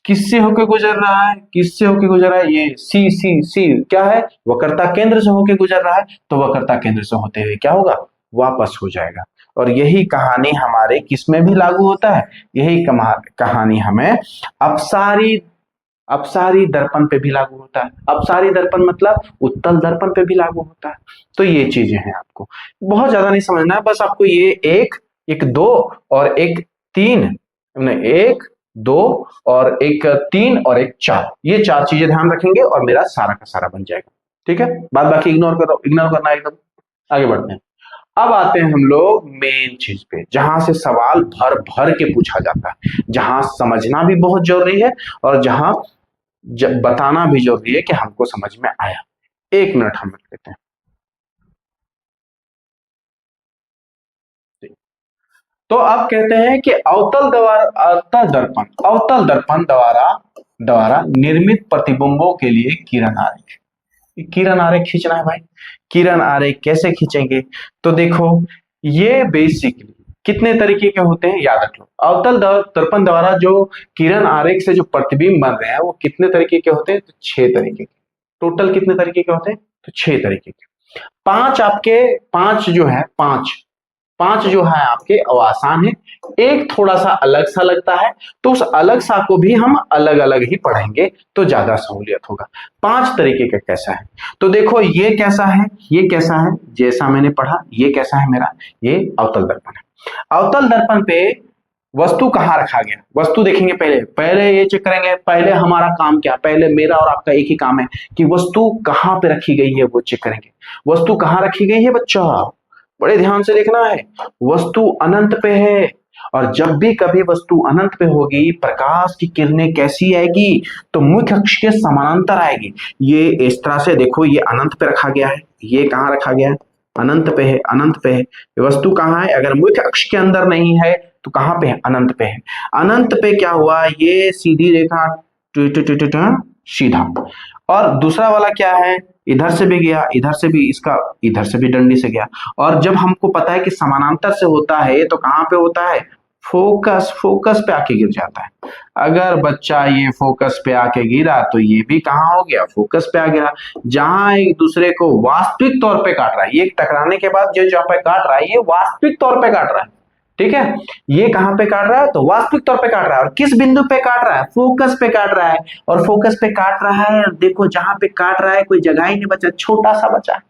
S1: किससे होकर गुजर रहा है, किससे होकर गुजर रहा है, ये सी सी सी क्या है, वक्रता केंद्र से होकर गुजर रहा है, तो वक्रता केंद्र से होते हुए क्या होगा, वापस हो जाएगा। और यही कहानी हमारे किस में भी लागू होता है, यही कहानी हमें अपसारी दर्पण पे भी लागू होता है। अपसारी दर्पण मतलब उत्तल दर्पण पे भी लागू होता है। तो ये चीजें हैं, आपको बहुत ज्यादा नहीं समझना है, बस आपको ये एक दो और एक तीन, एक दो और एक तीन और एक चार, ये चार चीजें ध्यान रखेंगे और मेरा सारा का सारा बन जाएगा, ठीक है। बाद बाकी इग्नोर करना एकदम। आगे बढ़ते हैं, अब आते हैं हम लोग मेन चीज पे, जहां से सवाल भर भर के पूछा जाता है, जहां समझना भी बहुत जरूरी है और जहां बताना भी जरूरी है कि हमको समझ में आया। एक मिनट हम रख लेते हैं। तो अब कहते हैं कि अवतल दर्पण द्वारा निर्मित प्रतिबिंबों के लिए किरण आरेख खींचना है भाई। किरण आरेख कैसे खींचेंगे, तो देखो ये बेसिकली कितने तरीके के होते हैं याद रख लो। अवतल दर्पण द्वारा जो किरण आरेख से जो प्रतिबिंब बन रहे हैं वो कितने तरीके के होते हैं, तो 6 तरीके के। टोटल कितने तरीके के होते हैं, तो 6 तरीके के। पांच जो है आपके आसान है, एक थोड़ा सा अलग सा लगता है, तो उस अलग सा को भी हम अलग अलग ही पढ़ेंगे तो ज्यादा सहूलियत होगा। 5 तरीके का कैसा है, तो देखो ये कैसा है, जैसा मैंने पढ़ा, ये कैसा है मेरा, ये अवतल दर्पण है। अवतल दर्पण पे वस्तु कहाँ रखा गया, वस्तु देखेंगे पहले ये चेक करेंगे, पहले हमारा काम क्या, पहले मेरा और आपका एक ही काम है कि वस्तु कहाँ पे रखी गई है वो चेक करेंगे। वस्तु कहाँ रखी गई है बच्चा, बड़े ध्यान से देखना है, वस्तु अनंत पे है, और जब भी कभी वस्तु अनंत पे होगी प्रकाश की किरणें कैसी आएगी, तो मुख्य अक्ष के समानांतर आएगी। ये इस तरह से देखो, ये अनंत पे रखा गया है, ये कहाँ रखा गया है, अनंत पे है, अनंत पे है। वस्तु कहाँ है, अगर मुख्य अक्ष के अंदर नहीं है तो कहाँ पे है, अनंत पे है। अनंत पे क्या हुआ, ये सीधी रेखा सीधा, और दूसरा वाला क्या है, इधर से भी गया, इधर से भी इसका, इधर से भी डंडी से गया। और जब हमको पता है कि समानांतर से होता है तो कहाँ पे होता है, फोकस फोकस पे आके गिर जाता है। अगर बच्चा ये फोकस पे आके गिरा तो ये भी कहाँ हो गया, फोकस पे आ गया। जहां एक दूसरे को वास्तविक तौर पे काट रहा है, ये टकराने के बाद जो जहां पे काट रहा है ये वास्तविक तौर पे काट रहा है, ठीक है। ये कहां पे काट रहा है, तो वास्तविक तौर पे काट रहा है। और किस बिंदु पे काट रहा है, फोकस पे काट रहा है। और फोकस पे काट रहा है, देखो जहां पे काट रहा है कोई जगह ही नहीं बचा, छोटा सा बचा है।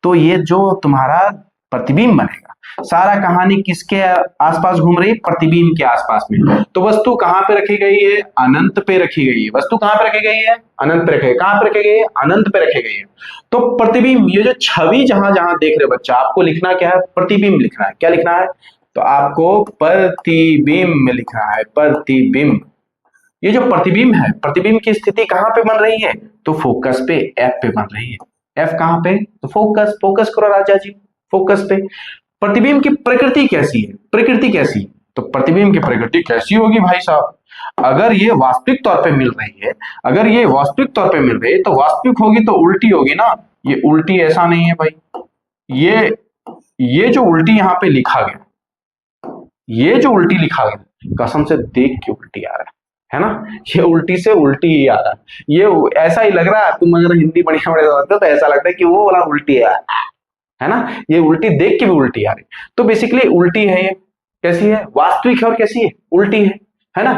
S1: तो ये जो तुम्हारा प्रतिबिंब बनेगा, सारा कहानी किसके आसपास घूम रही है, प्रतिबिंब के आसपास में। तो वस्तु कहां पे रखी गई है, अनंत पे रखी गई है। वस्तु कहां पे रखी गई है, अनंत पे रखी गई। कहां पे रखी गई है, अनंत पे रखी गई है। तो प्रतिबिंब, ये जो छवि जहां जहां देख रहे बच्चा, आपको लिखना क्या है, प्रतिबिंब लिखना है। क्या लिखना है, तो आपको प्रतिबिंब लिखना है, प्रतिबिंब। ये जो प्रतिबिंब है, प्रतिबिंब की स्थिति कहां पे बन रही है, तो फोकस पे, एफ पे बन रही है। एफ कहां पे, तो फोकस, फोकस करो राजा जी, फोकस पे। प्रतिबिंब की प्रकृति कैसी है, प्रकृति कैसी, तो प्रतिबिंब की प्रकृति कैसी होगी भाई साहब, अगर ये वास्तविक तौर पे मिल रही है, अगर ये वास्तविक तौर पे मिल रही है तो वास्तविक होगी तो उल्टी होगी ना। ये उल्टी ऐसा नहीं है भाई, ये जो उल्टी यहाँ पे लिखा गया, ये जो उल्टी लिखा गया, कसम से देख के उल्टी आ रहा है ना, ये उल्टी से उल्टी ही आ रहा है। ये ऐसा ही लग रहा है, तुम अगर हिंदी बढ़िया बढ़िया समझते हो तो ऐसा लगता है कि वो वाला उल्टी है ना, ये उल्टी देख के भी उल्टी आ रही। तो बेसिकली उल्टी है, ये कैसी है, वास्तविक है और कैसी है, उल्टी है ना।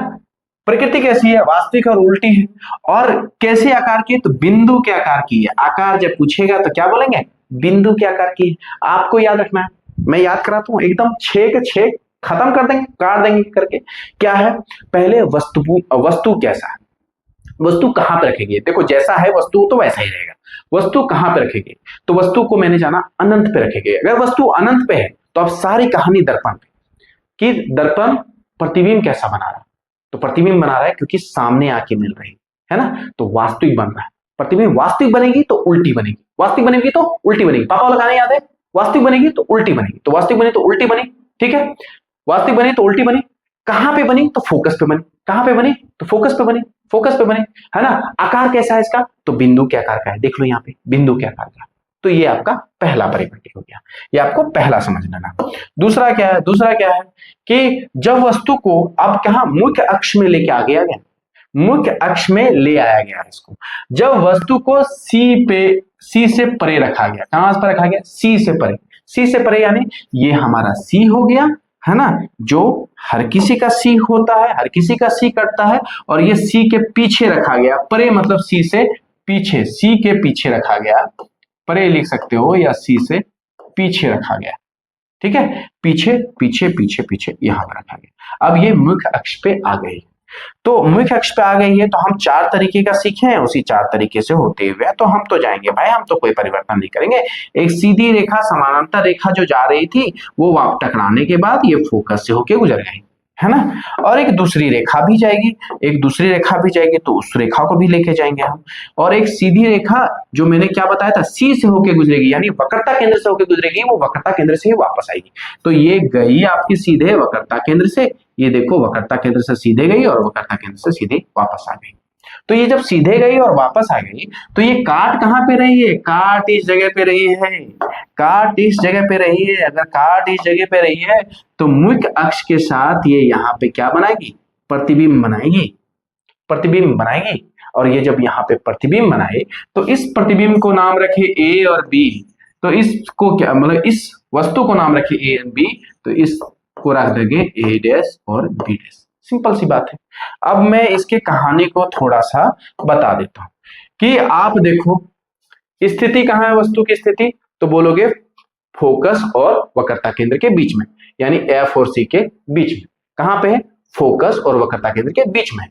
S1: प्रकृति कैसी है, वास्तविक और उल्टी है। और कैसे आकार की, तो बिंदु के आकार की है। आकार जब पूछेगा तो क्या बोलेंगे, बिंदु के आकार की। आपको याद रखना है, मैं याद कराता हूं, एकदम 6 के 6 खत्म कर देंगे, काट देंगे करके। क्या है, पहले वस्तु कैसा है, वस्तु कहां पे रखेगी, देखो जैसा है वस्तु तो वैसा ही रहेगा। वस्तु कहां पे रखेगी, तो वस्तु को मैंने जाना अनंत पे रखेगी। अगर वस्तु अनंत पे है तो अब सारी कहानी दर्पण पे, कि दर्पण प्रतिबिंब कैसा बना रहा है, तो प्रतिबिंब बना रहा है क्योंकि सामने आके मिल रही है ना, तो वास्तविक बन रहा है। प्रतिबिंब वास्तविक बनेगी तो उल्टी बनेगी, वास्तविक बनेगी तो उल्टी बनेगी। पापा वाला गाना याद है, वास्तविक बनेगी तो उल्टी बनेगी, तो वास्तविक बनी तो उल्टी बनी, ठीक है। वास्तविक बनी तो उल्टी बनी, कहां पे बनी, तो फोकस पे बनी, कहां पे बनी, तो फोकस पे बनी, फोकस पे बने, है ना। आकार कैसा है इसका, तो बिंदु के आकार का है, देख लो यहाँ पे बिंदु के आकार का। तो ये आपका पहला परिवर्तन हो गया, ये आपको पहला समझ लेना। दूसरा क्या है, दूसरा क्या है कि जब वस्तु को अब कहा मुख्य अक्ष में लेके आ गया गया, मुख्य अक्ष में ले आया गया इसको, जब वस्तु को सी से परे रखा गया, कहां पर रखा गया, सी से परे। सी से परे यानी ये हमारा सी हो गया, है ना, जो हर किसी का सी होता है, हर किसी का सी कटता है। और ये सी के पीछे रखा गया, परे मतलब सी से पीछे, सी के पीछे रखा गया, परे लिख सकते हो, या सी से पीछे रखा गया, ठीक है। पीछे पीछे पीछे पीछे यहां पर रखा गया। अब ये मुख्य अक्ष पे आ गई, तो मुख्य अक्ष पे आ गई है, तो हम 4 तरीके का सीखे हैं, उसी 4 तरीके से होते हुए तो हम तो जाएंगे भाई, हम तो कोई परिवर्तन नहीं करेंगे। एक सीधी रेखा, समानांतर रेखा जो जा रही थी वो टकराने के बाद ये फोकस से होके गुजर गई, है ना। और एक दूसरी रेखा भी जाएगी, एक दूसरी रेखा भी जाएगी, तो उस रेखा को भी लेके जाएंगे हम। और एक सीधी रेखा जो मैंने क्या बताया था, सी से होके गुजरेगी, यानी वक्रता केंद्र से होके गुजरेगी, वो वक्रता केंद्र से ही वापस आएगी। तो ये गई आपकी सीधे वक्रता केंद्र से, ये देखो वक्रता केंद्र से सीधे गई और वक्रता केंद्र से सीधे वापस आ गई। तो ये जब सीधे गई और वापस आ गई, तो ये काट कहां पे रही है, काट इस जगह पे रही है, काट इस जगह पे रही है। अगर काट इस जगह पे रही है तो मुख्य अक्ष के साथ ये यहाँ पे क्या बनाएगी, प्रतिबिंब बनाएगी, प्रतिबिंब बनाएगी। और ये जब यहाँ पे प्रतिबिंब बनाए तो इस प्रतिबिंब को नाम रखे ए और बी, तो इसको क्या मतलब, इस वस्तु को नाम रखे ए एंड बी, तो इसको रख देंगे ए डैश और बी डैश, सिंपल सी बात है। अब मैं इसके कहानी को थोड़ा सा बता देता हूं कि आप देखो स्थिति कहां है वस्तु की स्थिति, तो बोलोगे फोकस और वक्रता केंद्र के बीच में, यानी एफ और सी के बीच में। कहां पे है, फोकस और वक्रता केंद्र के बीच में।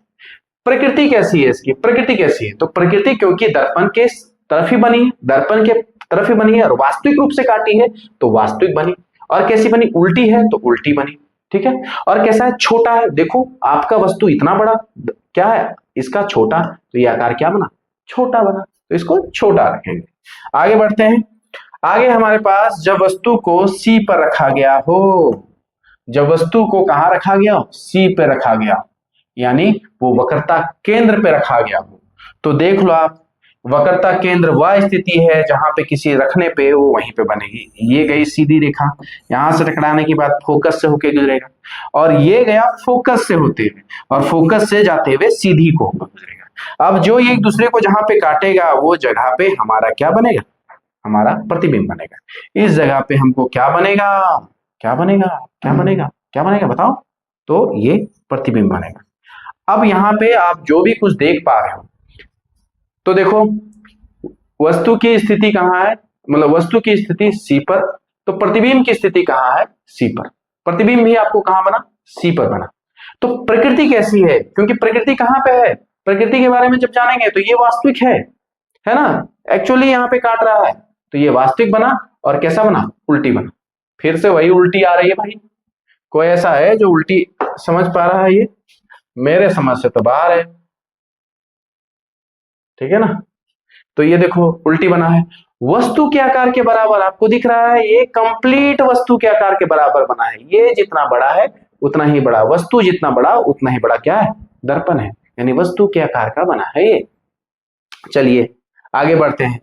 S1: प्रकृति कैसी है इसकी, प्रकृति कैसी है, तो प्रकृति क्योंकि दर्पण के तरफ ही बनी, दर्पण के तरफ ही बनी है और वास्तविक रूप से काटी है तो वास्तविक बनी। और कैसी बनी, उल्टी है तो उल्टी बनी, ठीक है। और कैसा है, छोटा है, देखो आपका वस्तु इतना बड़ा, क्या है इसका छोटा, तो ये आकार क्या बना, छोटा बना, तो इसको छोटा रखेंगे। आगे बढ़ते हैं, आगे हमारे पास जब वस्तु को सी पर रखा गया हो, जब वस्तु को कहां रखा गया हो, सी पे रखा गया, यानी वो वक्रता केंद्र पे रखा गया हो, तो देख लो आप वक्रता केंद्र वह स्थिति है जहां पे किसी रखने पे वो वहीं पे बनेगी। ये गई सीधी रेखा, यहां से टकराने के बाद फोकस से होके गुजरेगा, और ये गया फोकस से होते हुए, और फोकस से जाते हुए सीधी को गुजरेगा। अब जो ये एक दूसरे को जहां पे काटेगा वो जगह पे हमारा क्या बनेगा, हमारा प्रतिबिंब बनेगा। इस जगह पे हमको क्या बनेगा, क्या बनेगा, क्या बनेगा, क्या बनेगा बताओ, तो ये प्रतिबिंब बनेगा। अब यहाँ पे आप जो भी कुछ देख पा रहे हो, तो देखो वस्तु की स्थिति कहाँ है, मतलब वस्तु की स्थिति सी पर, तो प्रतिबिंब की स्थिति कहाँ है, सी पर। प्रतिबिंब भी आपको कहाँ बना, सी पर बना। तो प्रकृति कैसी है, क्योंकि प्रकृति कहाँ पे है, प्रकृति के बारे में जब जानेंगे तो ये वास्तविक है ना, एक्चुअली यहाँ पे काट रहा है, तो ये वास्तविक बना। और कैसा बना, उल्टी बना। फिर से वही उल्टी आ रही है भाई, कोई ऐसा है जो उल्टी समझ पा रहा है, ये मेरे समझ से तो बाहर है, ठीक है ना। तो ये देखो उल्टी बना है, वस्तु के आकार के बराबर आपको दिख रहा है, ये कंप्लीट वस्तु के आकार के बराबर बना है। ये जितना बड़ा है उतना ही बड़ा, वस्तु जितना बड़ा उतना ही बड़ा क्या है, दर्पण है, यानी वस्तु के आकार का बना है ये। चलिए आगे बढ़ते हैं,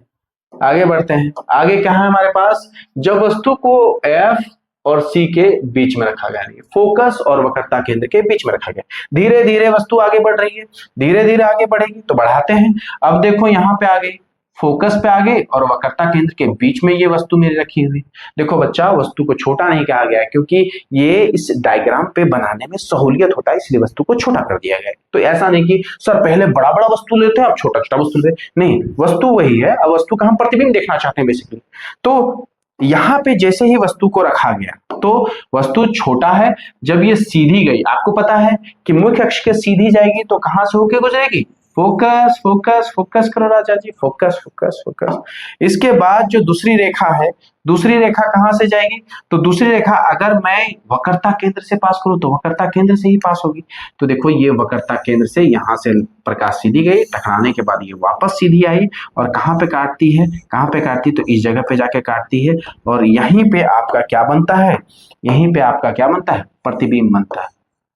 S1: आगे बढ़ते हैं। आगे क्या है हमारे पास, जब वस्तु को F और C के बीच में रखा गया, फोकस और वक्रता केंद्र के बीच में रखा गया, धीरे धीरे वस्तु आगे बढ़ रही है, धीरे धीरे आगे बढ़ेगी, तो बढ़ाते हैं। अब देखो यहाँ पे आ गई, फोकस पे आ गई और वक्रता केंद्र के बीच में ये वस्तु मेरी रखी हुई। देखो बच्चा, वस्तु को छोटा नहीं कहा गया है, क्योंकि ये इस डायग्राम पे बनाने में सहूलियत होता है, इसलिए वस्तु को छोटा कर दिया गया है। तो ऐसा नहीं कि सर पहले बड़ा बड़ा वस्तु लेते हैं अब छोटा छोटा वस्तु लेते, नहीं, वस्तु वही है, अब वस्तु का हम प्रतिबिंब देखना चाहते हैं बेसिकली। तो यहाँ पे जैसे ही वस्तु को रखा गया तो वस्तु छोटा है, जब ये सीधी गई, आपको पता है कि मुख्य अक्ष के सीधी जाएगी तो कहां से होके गुजरेगी, फोकस फोकस फोकस करो राजा जी, फोकस फोकस फोकस। इसके बाद जो दूसरी रेखा है, दूसरी रेखा कहां से जाएगी, तो दूसरी रेखा अगर मैं वक्रता केंद्र से पास करूं तो वक्रता केंद्र से ही पास होगी। तो देखो ये वक्रता केंद्र से यहां से प्रकाश सीधी गई, टकराने के बाद ये वापस सीधी आई, और कहां पे काटती है, कहां पे काटती है, तो इस जगह पे जाके काटती है, और यहीं पे आपका क्या बनता है, यहीं पे आपका क्या बनता है, प्रतिबिंब बनता है।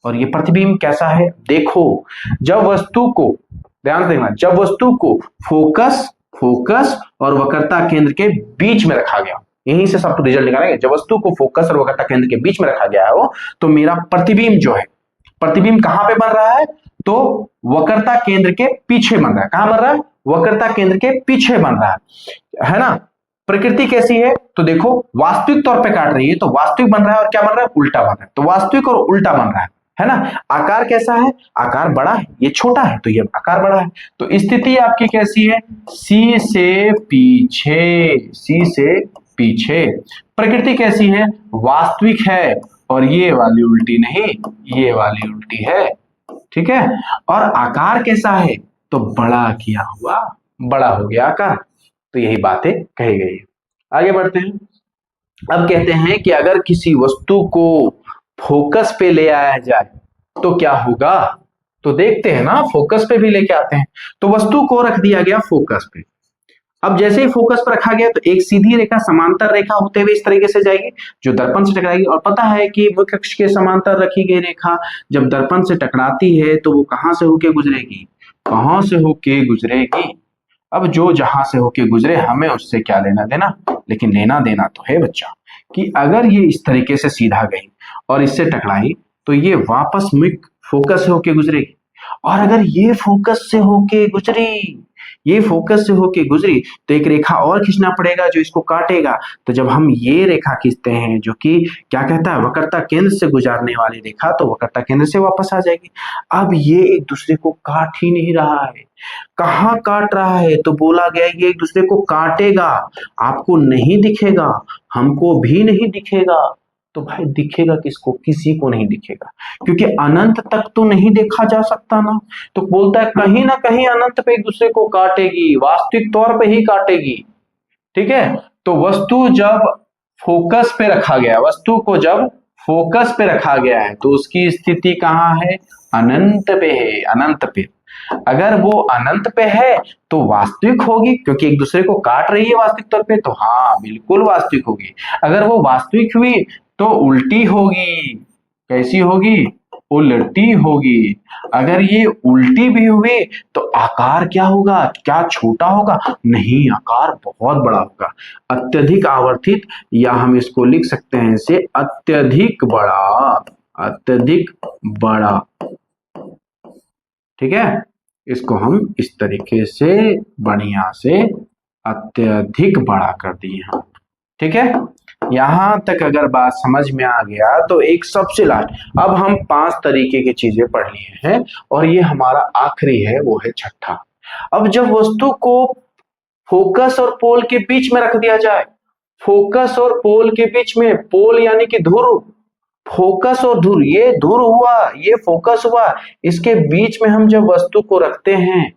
S1: और ये प्रतिबिंब कैसा है, देखो जब वस्तु को, ध्यान से देखना, जब वस्तु को फोकस और वक्रता केंद्र के बीच में रखा गया, यहीं से सब रिजल्ट निकालेंगे, जब वस्तु को फोकस और वक्रता केंद्र के बीच में रखा गया है वो, तो मेरा प्रतिबिंब जो है, प्रतिबिंब कहां पे बन रहा है, तो वक्रता केंद्र के पीछे बन रहा है। कहां बन रहा है, वक्रता केंद्र के पीछे बन रहा है ना। प्रकृति कैसी है, तो देखो वास्तविक तौर पे काट रही है तो वास्तविक बन रहा है, और क्या बन रहा है, उल्टा बन रहा है, तो वास्तविक और उल्टा बन रहा है ना। आकार कैसा है, आकार बड़ा है, ये छोटा है तो ये आकार बड़ा है। तो स्थिति आपकी कैसी है, सी से पीछे, सी से पीछे। प्रकृति कैसी है, वास्तविक है, और ये वाली उल्टी नहीं, ये वाली उल्टी है, ठीक है। और आकार कैसा है, तो बड़ा किया हुआ, बड़ा हो गया आकार। तो यही बातें कही गई है। आगे बढ़ते हैं। अब कहते हैं कि अगर किसी वस्तु को फोकस पे ले आया जाए तो क्या होगा, तो देखते हैं ना, फोकस पे भी लेके आते हैं। तो वस्तु को रख दिया गया फोकस पे, अब जैसे ही फोकस पर रखा गया तो एक सीधी रेखा समांतर रेखा होते हुए इस तरीके से जाएगी जो दर्पण से टकराएगी, और पता है कि मुख्य अक्ष के समांतर रखी गई रेखा जब दर्पण से टकराती है तो वो कहां से होके गुजरेगी, कहां से होके गुजरेगी। अब जो जहां से होके गुजरे हमें उससे क्या लेना देना, लेकिन लेना देना तो है बच्चा कि अगर ये इस तरीके से सीधा गई और इससे टकराई तो ये वापस मुख्य फोकस से होके गुजरेगी, और अगर ये फोकस से होके गुजरी, ये फोकस से होके गुजरी तो एक रेखा और खींचना पड़ेगा जो इसको काटेगा। तो जब हम ये रेखा खींचते हैं जो कि क्या कहता है, वक्रता केंद्र से गुजारने वाली रेखा, तो वक्रता केंद्र से वापस आ जाएगी। अब ये एक दूसरे को काट ही नहीं रहा है, कहाँ काट रहा है, तो बोला गया ये एक दूसरे को काटेगा, आपको नहीं दिखेगा, हमको भी नहीं दिखेगा। तो भाई दिखेगा किसको, किसी को नहीं दिखेगा, क्योंकि अनंत तक तो नहीं देखा जा सकता ना। तो बोलता है कहीं ना कहीं अनंत पे एक दूसरे को काटेगी, वास्तविक तौर पे ही काटेगी, ठीक है। तो वस्तु जब फोकस पे रखा गया, वस्तु को जब फोकस पे रखा गया है तो उसकी स्थिति कहाँ है, अनंत पे है, अनंत पे। अगर वो अनंत पे है तो वास्तविक होगी, क्योंकि एक दूसरे को काट रही है वास्तविक तौर पे, तो हाँ बिल्कुल वास्तविक होगी। अगर वो वास्तविक हुई तो उल्टी होगी, कैसी होगी, उल्टी होगी। अगर ये उल्टी भी हुई तो आकार क्या होगा? क्या छोटा होगा? नहीं, आकार बहुत बड़ा होगा। अत्यधिक आवर्धित, या हम इसको लिख सकते हैं इसे अत्यधिक बड़ा, अत्यधिक बड़ा। ठीक है, इसको हम इस तरीके से बढ़िया से अत्यधिक बड़ा कर दिए हम। ठीक है, यहां तक अगर बात समझ में आ गया तो एक सबसे लास्ट, अब हम 5 तरीके की चीजें पढ़ लिए हैं और ये हमारा आखिरी है, वो है छठा। अब जब वस्तु को फोकस और पोल के बीच में रख दिया जाए, फोकस और पोल के बीच में, पोल यानी कि ध्रुव, फोकस और ध्रुव, ये ध्रुव हुआ, ये फोकस हुआ, इसके बीच में हम जब वस्तु को रखते हैं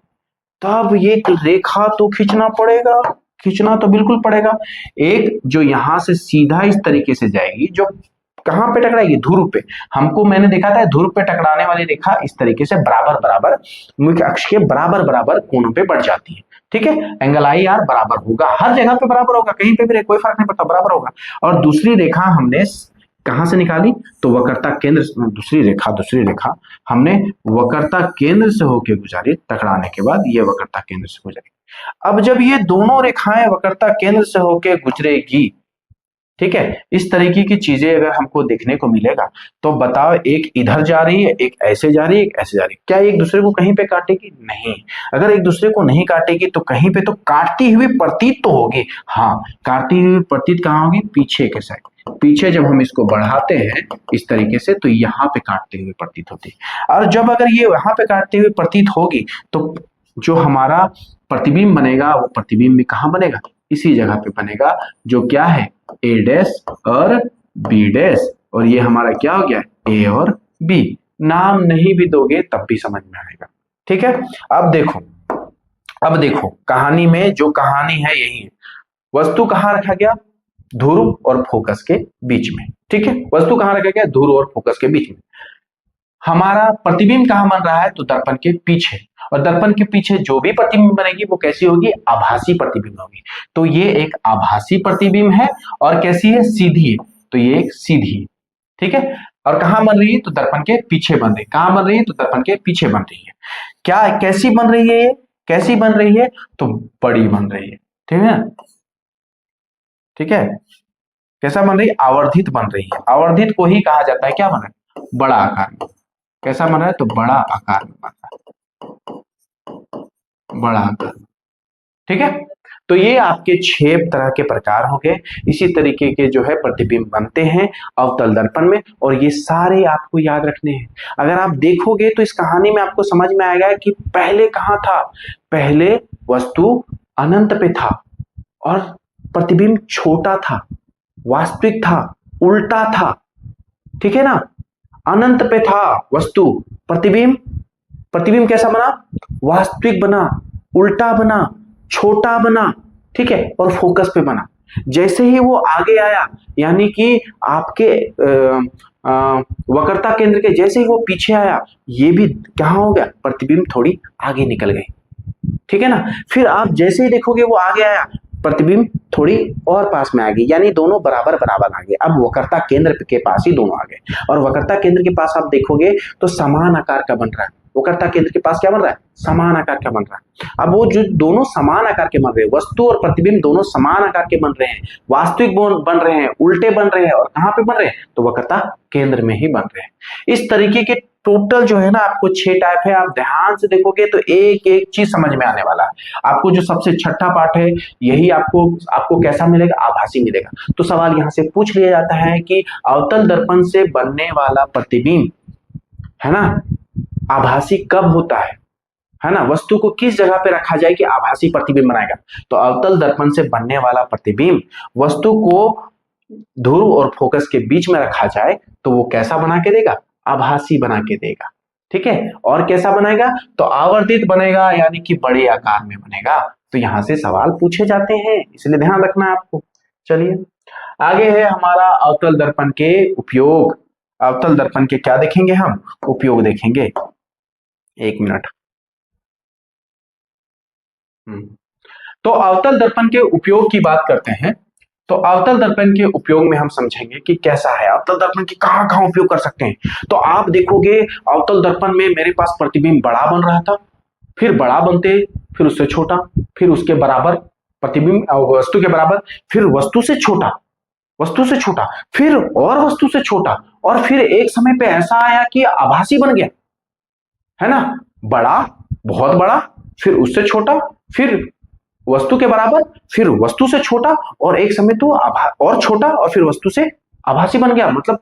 S1: तब ये रेखा तो खींचना पड़ेगा, खींचना तो बिल्कुल पड़ेगा। एक जो यहां से सीधा इस तरीके से जाएगी, जो कहां पे टकराएगी? ध्रुव पे। हमको मैंने देखा था ध्रुव पे टकराने वाली रेखा इस तरीके से बराबर बराबर मुख्य अक्ष के बराबर बराबर कोणों पे बढ़ जाती है। ठीक है, एंगल आई आर बराबर होगा, हर जगह पे बराबर होगा, कहीं पे भी कोई फर्क नहीं पड़ता, बराबर होगा। और दूसरी रेखा हमने कहां से निकाली? तो वक्रता केंद्र, दूसरी रेखा हमने वक्रता केंद्र से होकर गुजारी, टकराने के बाद ये वक्रता केंद्र से गुजरेगी। अब जब ये दोनों रेखाएं वक्रता केंद्र से होकर गुजरेगी, ठीक है, इस तरीके की चीजें अगर हमको देखने को मिलेगा तो बताओ, एक इधर जा रही है, एक ऐसे जा रही है, एक ऐसे जा रही है, क्या एक दूसरे को कहीं पे काटेगी? नहीं। अगर एक दूसरे को नहीं काटेगी तो कहीं पे तो काटती हुई प्रतीत तो होगी। हाँ, काटती हुई प्रतीत कहाँ होगी? पीछे के साइड। पीछे जब हम इसको बढ़ाते हैं इस तरीके से तो यहाँ पे काटते हुए प्रतीत होती है। और जब अगर ये यहाँ पे काटते हुए प्रतीत होगी तो जो हमारा प्रतिबिंब बनेगा वो प्रतिबिंब भी कहाँ बनेगा? इसी जगह पे बनेगा, जो क्या है? ए डैश और बी डैश। और ये हमारा क्या हो गया? ए और बी। नाम नहीं भी दोगे तब भी समझ में आएगा। ठीक है, अब देखो कहानी में जो कहानी है यही है। वस्तु कहाँ रखा गया? ध्रुव और फोकस के बीच में। ठीक है, वस्तु कहाँ रखा गया? ध्रुव और फोकस के बीच में। हमारा प्रतिबिंब कहाँ बन रहा है? तो दर्पण के पीछे। और दर्पण के पीछे जो भी प्रतिबिंब बनेगी वो कैसी होगी? आभासी प्रतिबिंब होगी। तो ये एक आभासी प्रतिबिंब है। और कैसी है? सीधी है। तो ये एक सीधी है। ठीक है, और कहां बन रही है? तो दर्पण के पीछे बन रही है। कहां बन रही है? तो दर्पण के पीछे बन रही है। क्या, कैसी बन रही है ये? कैसी बन रही है? तो बड़ी बन रही है। ठीक है, ठीक है, कैसा बन रही है? आवर्धित बन रही है। आवर्धित को ही कहा जाता है क्या बन रहा है? बड़ा आकार में। कैसा बन रहा है? तो बड़ा आकार में बन रहा है, बड़ा आकार। ठीक है, तो ये आपके 6 तरह के प्रकार हो गए। इसी तरीके के जो है प्रतिबिंब बनते हैं अवतल दर्पण में, और ये सारे आपको याद रखने हैं। अगर आप देखोगे तो इस कहानी में आपको समझ में आएगा कि पहले कहां था। पहले वस्तु अनंत पे था और प्रतिबिंब छोटा था, वास्तविक था, उल्टा था। ठीक है ना, अनंत पे था वस्तु, प्रतिबिंब कैसा बना? वास्तविक बना, उल्टा बना, छोटा बना। ठीक है, और फोकस पे बना। जैसे ही वो आगे आया, यानी कि आपके वक्रता केंद्र के जैसे ही वो पीछे आया, ये भी कहां हो गया? प्रतिबिंब थोड़ी आगे निकल गई। ठीक है ना, फिर आप जैसे ही देखोगे वो आगे आया, प्रतिबिंब थोड़ी और पास में आ गई, यानी दोनों बराबर बराबर आ गए। अब वक्रता केंद्र के पास ही दोनों आ गए, और वक्रता केंद्र के पास आप देखोगे तो समान आकार का बन रहा है। वक्रता केंद्र के पास क्या बन रहा है? समान आकार का बन रहा है। अब वो जो दोनों समान आकार के बन रहे हैं, वस्तु और प्रतिबिंब दोनों समान आकार के बन रहे हैं, वास्तविक बन रहे हैं, उल्टे बन रहे हैं, और कहां पे बन रहे हैं? तो वक्रता केंद्र में ही बन रहे हैं। इस तरीके के टोटल जो है ना आपको 6 टाइप है। आप ध्यान से देखोगे तो एक एक चीज समझ में आने वाला है। आपको जो सबसे छठा पार्ट है यही आपको कैसा मिलेगा? आभासी मिलेगा। तो सवाल यहां से पूछ लिया जाता है कि अवतल दर्पण से बनने वाला प्रतिबिंब है ना, आभासी कब होता है ना? वस्तु को किस जगह पे रखा जाए कि आभासी प्रतिबिंब बनाएगा? तो अवतल दर्पण से बनने वाला प्रतिबिंब वस्तु को ध्रुव और फोकस के बीच में रखा जाए तो वो कैसा बना के देगा? आभासी बना के देगा। ठीक है, और कैसा बनाएगा? तो आवर्धित बनेगा, यानी कि बड़े आकार में बनेगा। तो यहां से सवाल पूछे जाते हैं, इसलिए ध्यान रखना है आपको। चलिए आगे है हमारा अवतल दर्पण के उपयोग। अवतल दर्पण के क्या देखेंगे? हम उपयोग देखेंगे। 1 मिनट। तो अवतल दर्पण के उपयोग की बात करते हैं। तो अवतल दर्पण के उपयोग में हम समझेंगे कि कैसा है अवतल दर्पण के कहां कहां उपयोग कर सकते हैं। तो आप देखोगे अवतल दर्पण में मेरे पास प्रतिबिंब बड़ा बन रहा था, फिर बड़ा बनते, फिर उससे छोटा, फिर उसके बराबर प्रतिबिंब वस्तु के बराबर, फिर वस्तु से छोटा, वस्तु से छोटा, फिर और वस्तु से छोटा, और फिर एक समय पे ऐसा आया कि आभासी बन गया, है ना। बड़ा, बहुत बड़ा, फिर उससे छोटा, फिर वस्तु के बराबर, फिर वस्तु से छोटा, और एक समय तो और छोटा, और फिर वस्तु से आभासी बन गया, मतलब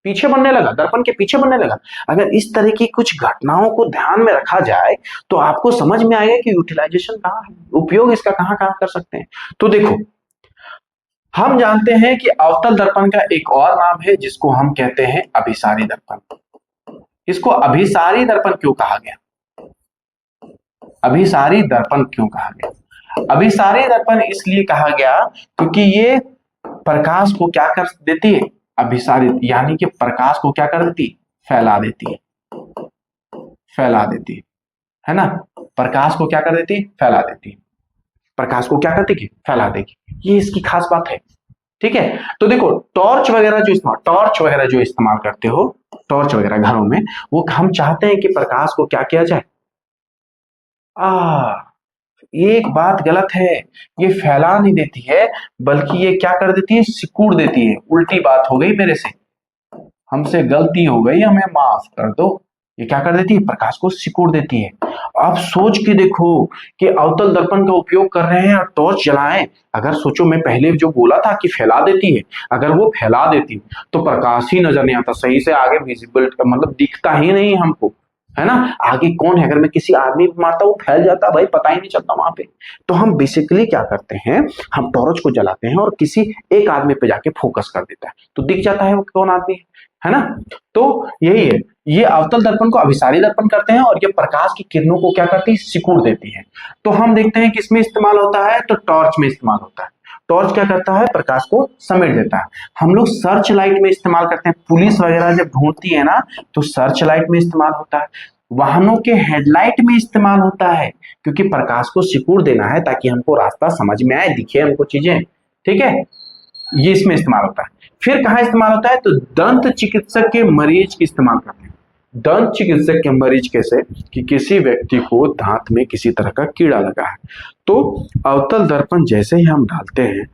S1: पीछे बनने लगा, दर्पण के पीछे बनने लगा। अगर इस तरह की कुछ घटनाओं को ध्यान में रखा जाए तो आपको समझ में आएगा कि यूटिलाइजेशन कहाँ है, उपयोग इसका कहाँ कहाँ कर सकते हैं। तो देखो, हम जानते हैं कि अवतल दर्पण का एक और नाम है जिसको हम कहते हैं अभिसारी दर्पण। इसको अभिसारी दर्पण क्यों कहा गया? अभिसारी दर्पण क्यों कहा गया? अभिसारी दर्पण इसलिए कहा गया क्योंकि ये प्रकाश को क्या कर देती है? अभिसारित, यानी कि प्रकाश को क्या कर देती? फैला देती है, फैला देती है ना। प्रकाश को क्या कर देती? फैला देती है। प्रकाश को क्या करती? फैला देगी। ये इसकी खास बात है, ठीक है। तो देखो, टॉर्च वगैरह जो इस्तेमाल करते हो, टॉर्च वगैरह घरों में, वो हम चाहते हैं कि प्रकाश को क्या किया जाए? एक बात गलत है, ये फैला नहीं देती है बल्कि ये क्या कर देती है? सिकुड़ देती है। उल्टी बात हो गई मेरे से, हमसे गलती हो गई, हमें माफ कर दो। ये क्या कर देती है? प्रकाश को सिकुड़ देती है। आप सोच के देखो कि अवतल दर्पण का उपयोग कर रहे हैं और टॉर्च जलाएं, अगर सोचो, मैं पहले जो बोला था कि फैला देती है, अगर वो फैला देती तो प्रकाश ही नजर नहीं आता सही से, आगे विजिबल मतलब दिखता ही नहीं हमको, है ना। आगे कौन है, अगर मैं किसी आदमी को मारता वो फैल जाता भाई, पता ही नहीं चलता वहां पे। तो हम बेसिकली क्या करते हैं, हम टॉर्च को जलाते हैं और किसी एक आदमी पे जाके फोकस कर देता है तो दिख जाता है वो कौन आदमी है ना। तो यही है, ये अवतल दर्पण को अभिसारी दर्पण करते हैं और ये प्रकाश की किरणों को क्या करती है? सिकुड़ देती है। तो हम देखते हैं किसमें इस्तेमाल होता है, तो टॉर्च में इस्तेमाल होता है। टॉर्च क्या करता है? प्रकाश को समेट देता है। हम लोग सर्च लाइट में इस्तेमाल करते हैं, पुलिस वगैरह जब ढूंढती है ना तो सर्च लाइट में इस्तेमाल होता है। वाहनों के हेडलाइट में इस्तेमाल होता है क्योंकि प्रकाश को सिकुड़ देना है ताकि हमको रास्ता समझ में आए, दिखे हमको चीजें, ठीक है। ये इसमें इस्तेमाल होता है। फिर कहाँ इस्तेमाल होता है? तो दंत चिकित्सक के मरीज की इस्तेमाल करते हैं। दंत चिकित्सक के मरीज कैसे? कि किसी व्यक्ति को दांत में किसी तरह का कीड़ा लगा है, तो अवतल दर्पण जैसे ही हम डालते हैं